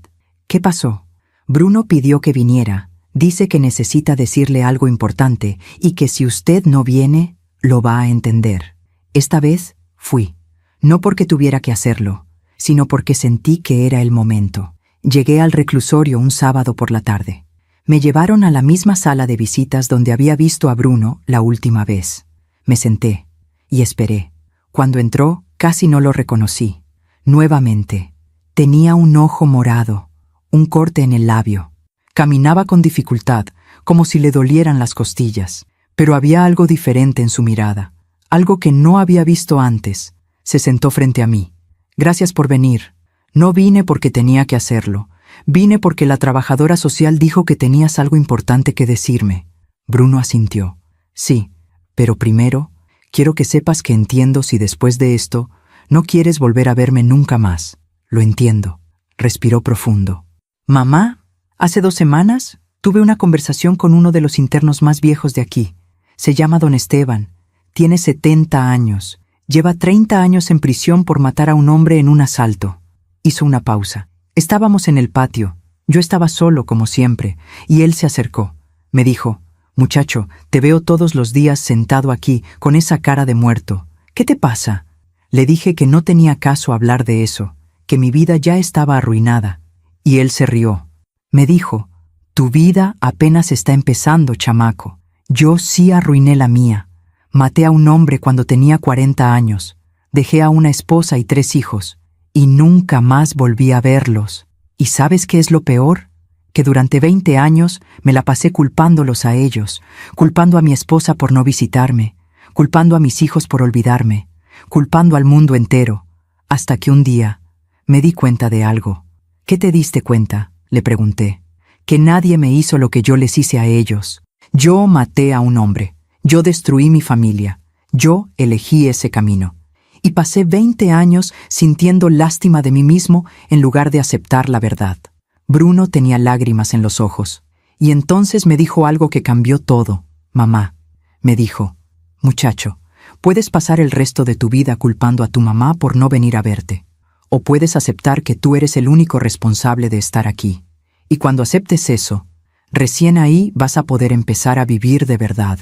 «¿Qué pasó?» «Bruno pidió que viniera. Dice que necesita decirle algo importante y que si usted no viene, lo va a entender». Esta vez fui, no porque tuviera que hacerlo, sino porque sentí que era el momento. Llegué al reclusorio un sábado por la tarde. Me llevaron a la misma sala de visitas donde había visto a Bruno la última vez. Me senté y esperé. Cuando entró, casi no lo reconocí. Nuevamente, tenía un ojo morado, un corte en el labio. Caminaba con dificultad, como si le dolieran las costillas, pero había algo diferente en su mirada, algo que no había visto antes. Se sentó frente a mí. «Gracias por venir. No vine porque tenía que hacerlo. Vine porque la trabajadora social dijo que tenías algo importante que decirme. Bruno asintió. Sí, pero primero, quiero que sepas que entiendo si después de esto no quieres volver a verme nunca más. Lo entiendo. Respiró profundo. Mamá, hace 2 semanas tuve una conversación con uno de los internos más viejos de aquí. Se llama Don Esteban. Tiene 70 años. Lleva 30 años en prisión por matar a un hombre en un asalto. Hizo una pausa. Estábamos en el patio. Yo estaba solo, como siempre, y él se acercó. Me dijo: «Muchacho, te veo todos los días sentado aquí, con esa cara de muerto. ¿Qué te pasa?» Le dije que no tenía caso hablar de eso, que mi vida ya estaba arruinada. Y él se rió. Me dijo: «Tu vida apenas está empezando, chamaco. Yo sí arruiné la mía. Maté a un hombre cuando tenía 40 años. Dejé a una esposa y 3 hijos. Y nunca más volví a verlos. ¿Y sabes qué es lo peor? Que durante 20 años me la pasé culpándolos a ellos, culpando a mi esposa por no visitarme, culpando a mis hijos por olvidarme, culpando al mundo entero, hasta que un día me di cuenta de algo». «¿Qué te diste cuenta?», le pregunté. «Que nadie me hizo lo que yo les hice a ellos. Yo maté a un hombre. Yo destruí mi familia. Yo elegí ese camino. Y pasé 20 años sintiendo lástima de mí mismo en lugar de aceptar la verdad». Bruno tenía lágrimas en los ojos. Y entonces me dijo algo que cambió todo. «Mamá», me dijo, «muchacho, puedes pasar el resto de tu vida culpando a tu mamá por no venir a verte. O puedes aceptar que tú eres el único responsable de estar aquí. Y cuando aceptes eso, recién ahí vas a poder empezar a vivir de verdad».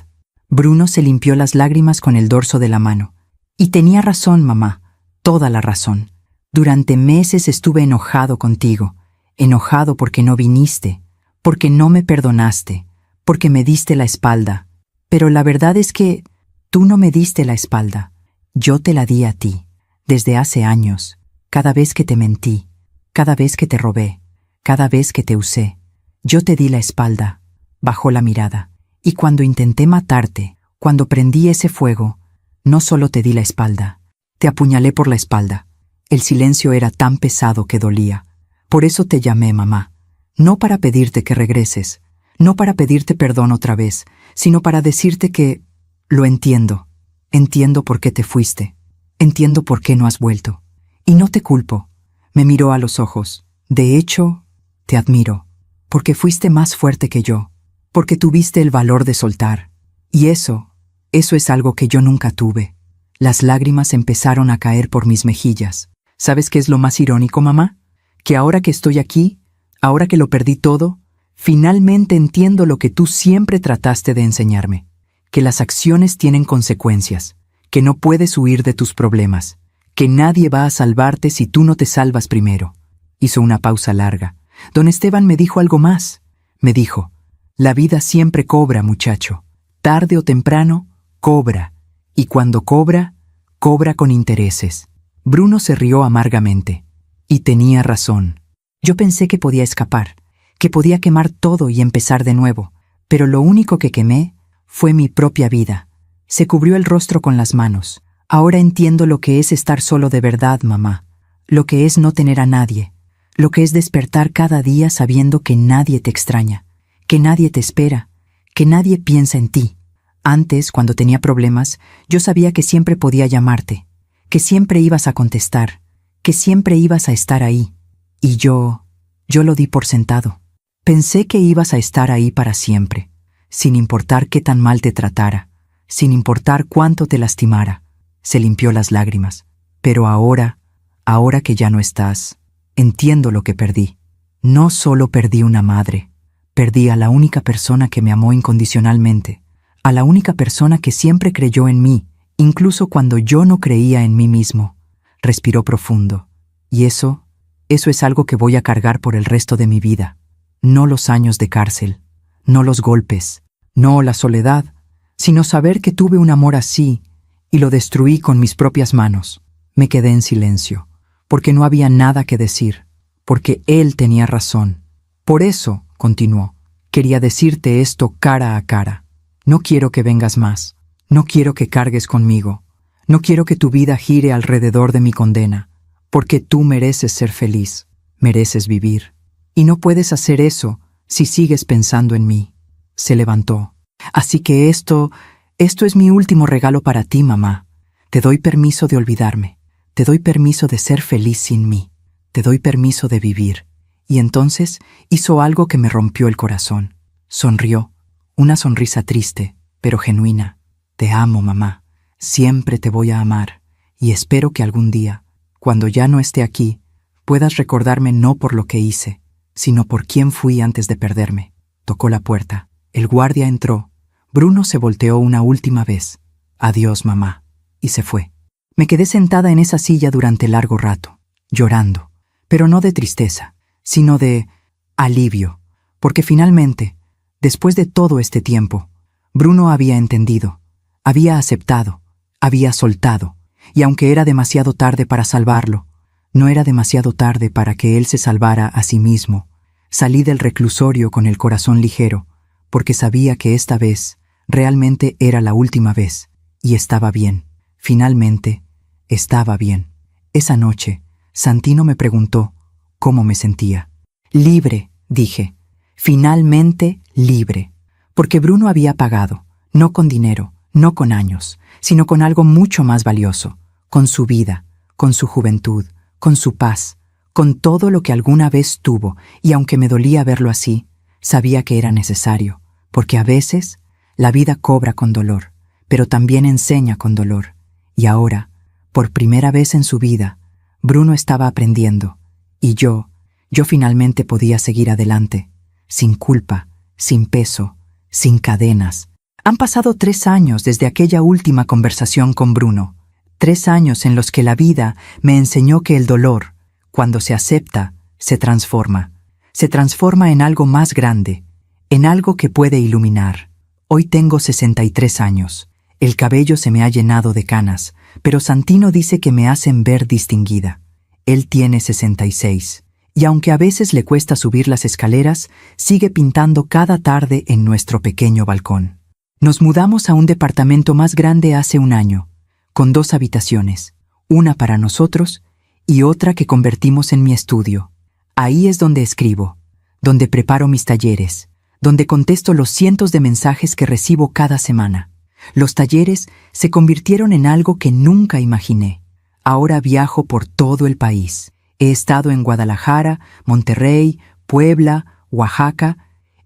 Bruno se limpió las lágrimas con el dorso de la mano. «Y tenía razón, mamá, toda la razón. Durante meses estuve enojado contigo, enojado porque no viniste, porque no me perdonaste, porque me diste la espalda. Pero la verdad es que tú no me diste la espalda. Yo te la di a ti, desde hace años, cada vez que te mentí, cada vez que te robé, cada vez que te usé. Yo te di la espalda». Bajó la mirada. «Y cuando intenté matarte, cuando prendí ese fuego, no solo te di la espalda, te apuñalé por la espalda. El silencio era tan pesado que dolía. Por eso te llamé, mamá. No para pedirte que regreses, no para pedirte perdón otra vez, sino para decirte que lo entiendo. Entiendo por qué te fuiste. Entiendo por qué no has vuelto. Y no te culpo». Me miró a los ojos. «De hecho, te admiro, porque fuiste más fuerte que yo, porque tuviste el valor de soltar. Y eso es algo que yo nunca tuve». Las lágrimas empezaron a caer por mis mejillas. ¿Sabes qué es lo más irónico, mamá? Que ahora que estoy aquí, ahora que lo perdí todo, finalmente entiendo lo que tú siempre trataste de enseñarme. Que las acciones tienen consecuencias, que no puedes huir de tus problemas, que nadie va a salvarte si tú no te salvas primero. Hizo una pausa larga. Don Esteban me dijo algo más. Me dijo: «La vida siempre cobra, muchacho. Tarde o temprano, cobra. Y cuando cobra, cobra con intereses». Bruno se rió amargamente. Y tenía razón. Yo pensé que podía escapar, que podía quemar todo y empezar de nuevo, pero lo único que quemé fue mi propia vida. Se cubrió el rostro con las manos. «Ahora entiendo lo que es estar solo de verdad, mamá. Lo que es no tener a nadie. Lo que es despertar cada día sabiendo que nadie te extraña, que nadie te espera, que nadie piensa en ti. Antes, cuando tenía problemas, yo sabía que siempre podía llamarte, que siempre ibas a contestar, que siempre ibas a estar ahí. Y yo lo di por sentado. Pensé que ibas a estar ahí para siempre, sin importar qué tan mal te tratara, sin importar cuánto te lastimara». Se limpió las lágrimas. «Pero ahora que ya no estás, entiendo lo que perdí. No solo perdí una madre, perdí a la única persona que me amó incondicionalmente, a la única persona que siempre creyó en mí, incluso cuando yo no creía en mí mismo». Respiró profundo. «Y eso es algo que voy a cargar por el resto de mi vida. No los años de cárcel, no los golpes, no la soledad, sino saber que tuve un amor así y lo destruí con mis propias manos». Me quedé en silencio, porque no había nada que decir, porque él tenía razón. «Por eso», continuó, «quería decirte esto cara a cara. No quiero que vengas más. No quiero que cargues conmigo. No quiero que tu vida gire alrededor de mi condena. porque tú mereces ser feliz, mereces vivir. Y no puedes hacer eso si sigues pensando en mí. Se levantó. Así que esto es mi último regalo para ti, mamá. Te doy permiso de olvidarme. Te doy permiso de ser feliz sin mí. Te doy permiso de vivir. Y entonces hizo algo que me rompió el corazón. Sonrió, una sonrisa triste, pero genuina. Te amo, mamá. Siempre te voy a amar. Y espero que algún día, cuando ya no esté aquí, puedas recordarme no por lo que hice, sino por quién fui antes de perderme. Tocó la puerta. El guardia entró. Bruno se volteó una última vez. Adiós, mamá. Y se fue. Me quedé sentada en esa silla durante largo rato, llorando, pero no de tristeza, sino de alivio, porque finalmente, después de todo este tiempo, Bruno había entendido, había aceptado, había soltado, y aunque era demasiado tarde para salvarlo, no era demasiado tarde para que él se salvara a sí mismo. Salí del reclusorio con el corazón ligero, porque sabía que esta vez realmente era la última vez, y estaba bien. Finalmente, estaba bien. Esa noche, Santino me preguntó cómo me sentía. Libre, dije. Finalmente libre. Porque Bruno había pagado, no con dinero, no con años, sino con algo mucho más valioso, con su vida, con su juventud, con su paz, con todo lo que alguna vez tuvo, y aunque me dolía verlo así, sabía que era necesario, porque a veces la vida cobra con dolor, pero también enseña con dolor. Y ahora, por primera vez en su vida, Bruno estaba aprendiendo, y yo finalmente podía seguir adelante, sin culpa, sin peso, sin cadenas. Han pasado 3 años desde aquella última conversación con Bruno, 3 años en los que la vida me enseñó que el dolor, cuando se acepta, se transforma en algo más grande, en algo que puede iluminar. Hoy tengo 63 años. El cabello se me ha llenado de canas, pero Santino dice que me hacen ver distinguida. Él tiene 66, y aunque a veces le cuesta subir las escaleras, sigue pintando cada tarde en nuestro pequeño balcón. Nos mudamos a un departamento más grande hace un año, con 2 habitaciones, una para nosotros y otra que convertimos en mi estudio. Ahí es donde escribo, donde preparo mis talleres, donde contesto los cientos de mensajes que recibo cada semana. Los talleres se convirtieron en algo que nunca imaginé. Ahora viajo por todo el país. He estado en Guadalajara, Monterrey, Puebla, Oaxaca.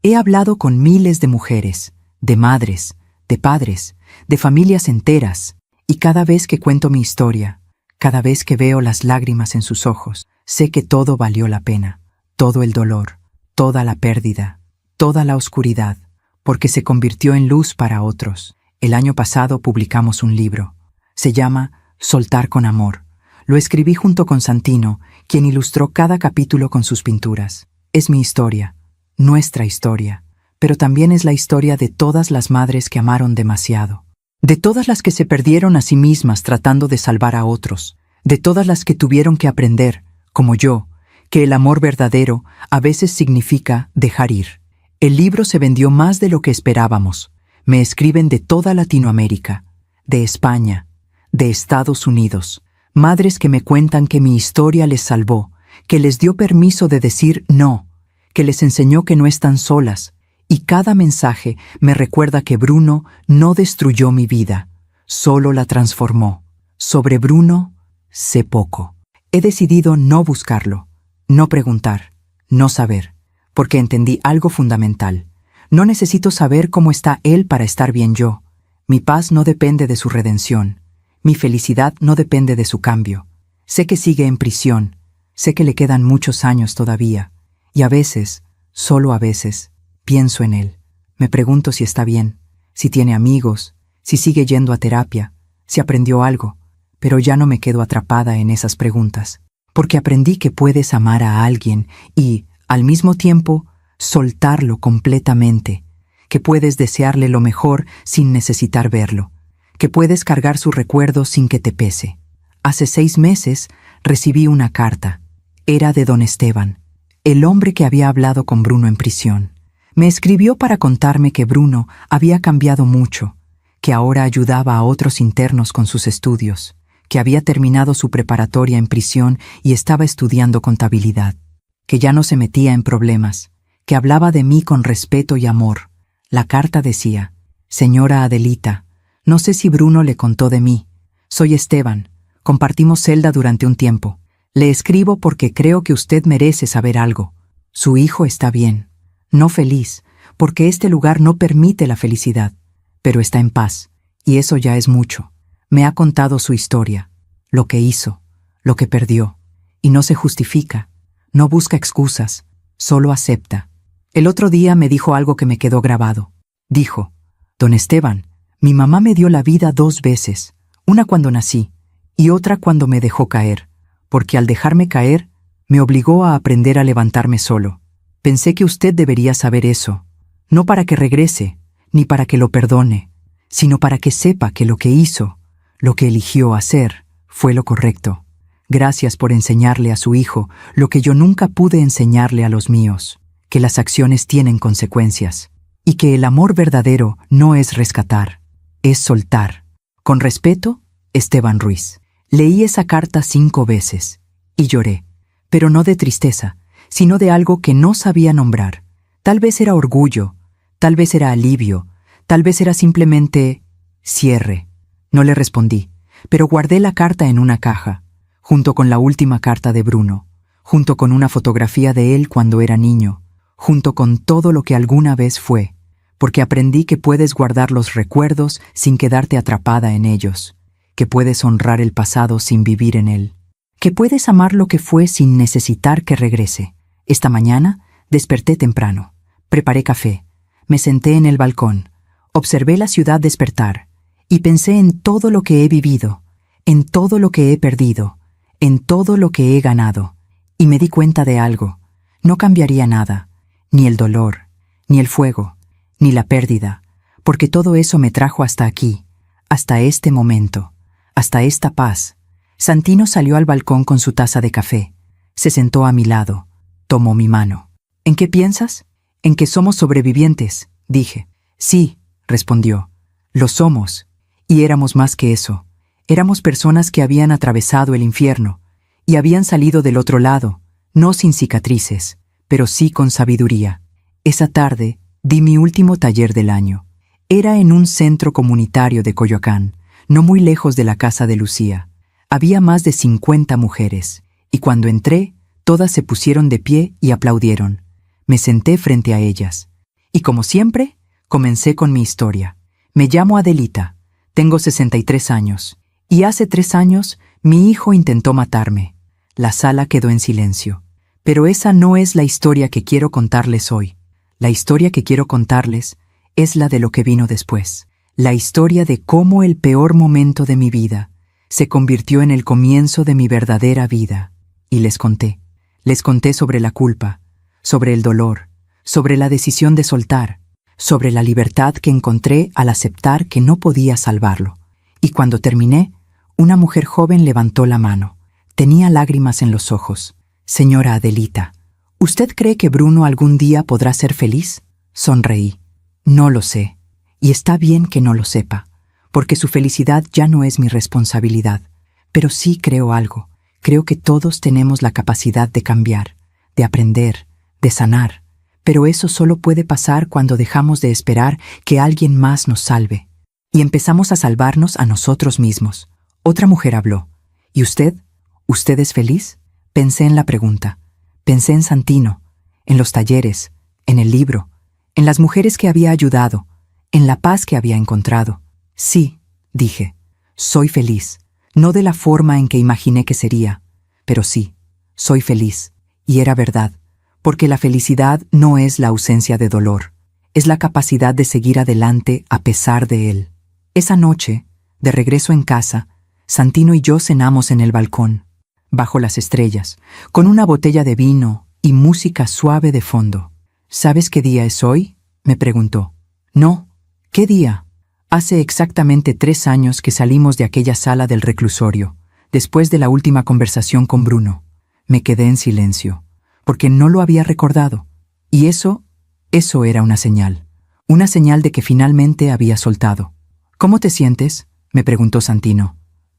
He hablado con miles de mujeres, de madres, de padres, de familias enteras. Y cada vez que cuento mi historia, cada vez que veo las lágrimas en sus ojos, sé que todo valió la pena. Todo el dolor, toda la pérdida, toda la oscuridad, porque se convirtió en luz para otros. El año pasado publicamos un libro. Se llama Soltar con amor. Lo escribí junto con Santino, quien ilustró cada capítulo con sus pinturas. Es mi historia, nuestra historia, pero también es la historia de todas las madres que amaron demasiado, de todas las que se perdieron a sí mismas tratando de salvar a otros, de todas las que tuvieron que aprender, como yo, que el amor verdadero a veces significa dejar ir. El libro se vendió más de lo que esperábamos. Me escriben de toda Latinoamérica, de España, de Estados Unidos, madres que me cuentan que mi historia les salvó, que les dio permiso de decir no, que les enseñó que no están solas, y cada mensaje me recuerda que Bruno no destruyó mi vida, solo la transformó. Sobre Bruno, sé poco. He decidido no buscarlo, no preguntar, no saber, porque entendí algo fundamental. No necesito saber cómo está él para estar bien yo. Mi paz no depende de su redención. Mi felicidad no depende de su cambio. Sé que sigue en prisión. Sé que le quedan muchos años todavía. Y a veces, solo a veces, pienso en él. Me pregunto si está bien, si tiene amigos, si sigue yendo a terapia, si aprendió algo. Pero ya no me quedo atrapada en esas preguntas. Porque aprendí que puedes amar a alguien y, al mismo tiempo, soltarlo completamente, que puedes desearle lo mejor sin necesitar verlo, que puedes cargar su recuerdo sin que te pese. Hace 6 meses recibí una carta. Era de don Esteban, el hombre que había hablado con Bruno en prisión. Me escribió para contarme que Bruno había cambiado mucho, que ahora ayudaba a otros internos con sus estudios, que había terminado su preparatoria en prisión y estaba estudiando contabilidad, que ya no se metía en problemas, que hablaba de mí con respeto y amor. La carta decía: «Señora Adelita, no sé si Bruno le contó de mí. Soy Esteban. Compartimos celda durante un tiempo. Le escribo porque creo que usted merece saber algo. Su hijo está bien, no feliz, porque este lugar no permite la felicidad, pero está en paz, y eso ya es mucho. Me ha contado su historia, lo que hizo, lo que perdió, y no se justifica, no busca excusas, solo acepta». El otro día me dijo algo que me quedó grabado. Dijo: «Don Esteban, mi mamá me dio la vida 2 veces, una cuando nací y otra cuando me dejó caer, porque al dejarme caer, me obligó a aprender a levantarme solo. Pensé que usted debería saber eso, no para que regrese, ni para que lo perdone, sino para que sepa que lo que hizo, lo que eligió hacer, fue lo correcto. Gracias por enseñarle a su hijo lo que yo nunca pude enseñarle a los míos, que las acciones tienen consecuencias, y que el amor verdadero no es rescatar, es soltar. Con respeto, Esteban Ruiz». Leí esa carta 5 veces, y lloré, pero no de tristeza, sino de algo que no sabía nombrar. Tal vez era orgullo, tal vez era alivio, tal vez era simplemente cierre. No le respondí, pero guardé la carta en una caja, junto con la última carta de Bruno, junto con una fotografía de él cuando era niño, junto con todo lo que alguna vez fue, porque aprendí que puedes guardar los recuerdos sin quedarte atrapada en ellos, que puedes honrar el pasado sin vivir en él, que puedes amar lo que fue sin necesitar que regrese. Esta mañana desperté temprano, preparé café, me senté en el balcón, observé la ciudad despertar y pensé en todo lo que he vivido, en todo lo que he perdido, en todo lo que he ganado, y me di cuenta de algo: no cambiaría nada, ni el dolor, ni el fuego, ni la pérdida, porque todo eso me trajo hasta aquí, hasta este momento, hasta esta paz. Santino salió al balcón con su taza de café, se sentó a mi lado, tomó mi mano. «¿En qué piensas?» «En que somos sobrevivientes», dije. «Sí», respondió, «lo somos, y éramos más que eso. Éramos personas que habían atravesado el infierno, y habían salido del otro lado, no sin cicatrices, pero sí con sabiduría». Esa tarde di mi último taller del año. Era en un centro comunitario de Coyoacán, no muy lejos de la casa de Lucía. Había más de 50 mujeres, y cuando entré, todas se pusieron de pie y aplaudieron. Me senté frente a ellas, y como siempre, comencé con mi historia. Me llamo Adelita, tengo 63 años, y hace 3 años mi hijo intentó matarme. La sala quedó en silencio. Pero esa no es la historia que quiero contarles hoy. La historia que quiero contarles es la de lo que vino después. La historia de cómo el peor momento de mi vida se convirtió en el comienzo de mi verdadera vida. Y les conté. Les conté sobre la culpa, sobre el dolor, sobre la decisión de soltar, sobre la libertad que encontré al aceptar que no podía salvarlo. Y cuando terminé, una mujer joven levantó la mano. Tenía lágrimas en los ojos. «Señora Adelita, ¿usted cree que Bruno algún día podrá ser feliz?» Sonreí. «No lo sé. Y está bien que no lo sepa, porque su felicidad ya no es mi responsabilidad. Pero sí creo algo. Creo que todos tenemos la capacidad de cambiar, de aprender, de sanar. Pero eso solo puede pasar cuando dejamos de esperar que alguien más nos salve y empezamos a salvarnos a nosotros mismos». Otra mujer habló. «¿Y usted? ¿Usted es feliz?» Pensé en la pregunta. Pensé en Santino, en los talleres, en el libro, en las mujeres que había ayudado, en la paz que había encontrado. «Sí», dije, «soy feliz, no de la forma en que imaginé que sería, pero sí, soy feliz». Y era verdad, porque la felicidad no es la ausencia de dolor, es la capacidad de seguir adelante a pesar de él. Esa noche, de regreso en casa, Santino y yo cenamos en el balcón, bajo las estrellas, con una botella de vino y música suave de fondo. «¿Sabes qué día es hoy?», me preguntó. «No». «¿Qué día?» «Hace exactamente 3 años que salimos de aquella sala del reclusorio, después de la última conversación con Bruno». Me quedé en silencio, porque no lo había recordado. Y eso era una señal de que finalmente había soltado. «¿Cómo te sientes?», me preguntó Santino.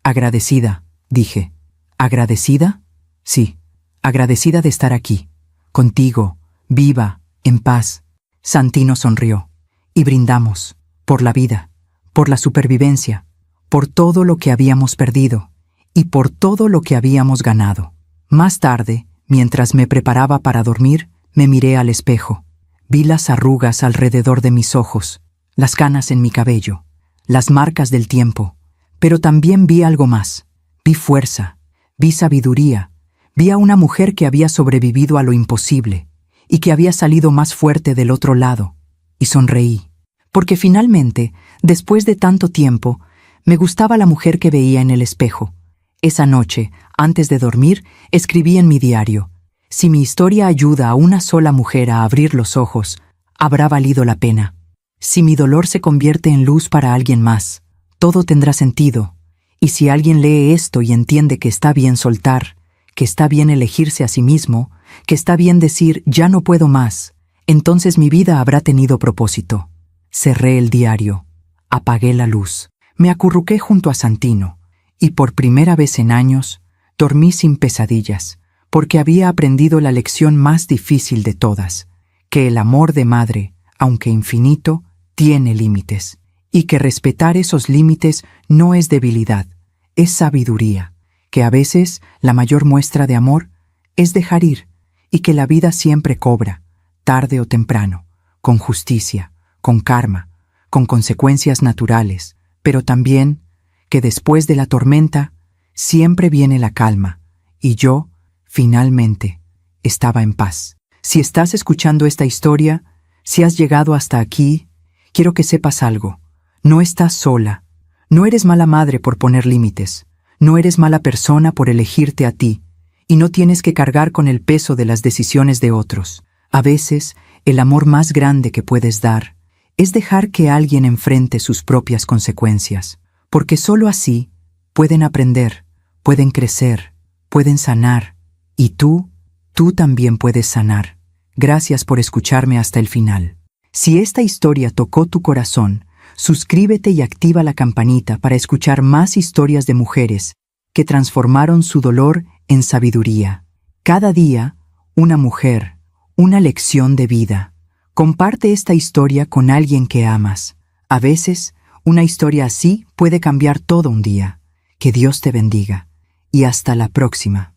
Agradecida, dije. ¿Agradecida? Sí, agradecida de estar aquí, contigo, viva, en paz. Santino sonrió. Y brindamos, por la vida, por la supervivencia, por todo lo que habíamos perdido y por todo lo que habíamos ganado. Más tarde, mientras me preparaba para dormir, me miré al espejo. Vi las arrugas alrededor de mis ojos, las canas en mi cabello, las marcas del tiempo, pero también vi algo más. Vi fuerza, vi sabiduría, vi a una mujer que había sobrevivido a lo imposible y que había salido más fuerte del otro lado, y sonreí, porque finalmente, después de tanto tiempo, me gustaba la mujer que veía en el espejo. Esa noche, antes de dormir, escribí en mi diario: si mi historia ayuda a una sola mujer a abrir los ojos, habrá valido la pena. Si mi dolor se convierte en luz para alguien más, todo tendrá sentido. Y si alguien lee esto y entiende que está bien soltar, que está bien elegirse a sí mismo, que está bien decir ya no puedo más, entonces mi vida habrá tenido propósito. Cerré el diario, apagué la luz, me acurruqué junto a Santino, y por primera vez en años, dormí sin pesadillas, porque había aprendido la lección más difícil de todas, que el amor de madre, aunque infinito, tiene límites, y que respetar esos límites no es debilidad, es sabiduría, que a veces la mayor muestra de amor es dejar ir, y que la vida siempre cobra, tarde o temprano, con justicia, con karma, con consecuencias naturales, pero también que después de la tormenta siempre viene la calma, y yo, finalmente, estaba en paz. Si estás escuchando esta historia, si has llegado hasta aquí, quiero que sepas algo. No estás sola. No eres mala madre por poner límites. No eres mala persona por elegirte a ti. Y no tienes que cargar con el peso de las decisiones de otros. A veces, el amor más grande que puedes dar es dejar que alguien enfrente sus propias consecuencias, porque solo así pueden aprender, pueden crecer, pueden sanar, y tú también puedes sanar. Gracias por escucharme hasta el final. Si esta historia tocó tu corazón, suscríbete y activa la campanita para escuchar más historias de mujeres que transformaron su dolor en sabiduría. Cada día, una mujer, una lección de vida. Comparte esta historia con alguien que amas. A veces, una historia así puede cambiar todo un día. Que Dios te bendiga. Y hasta la próxima.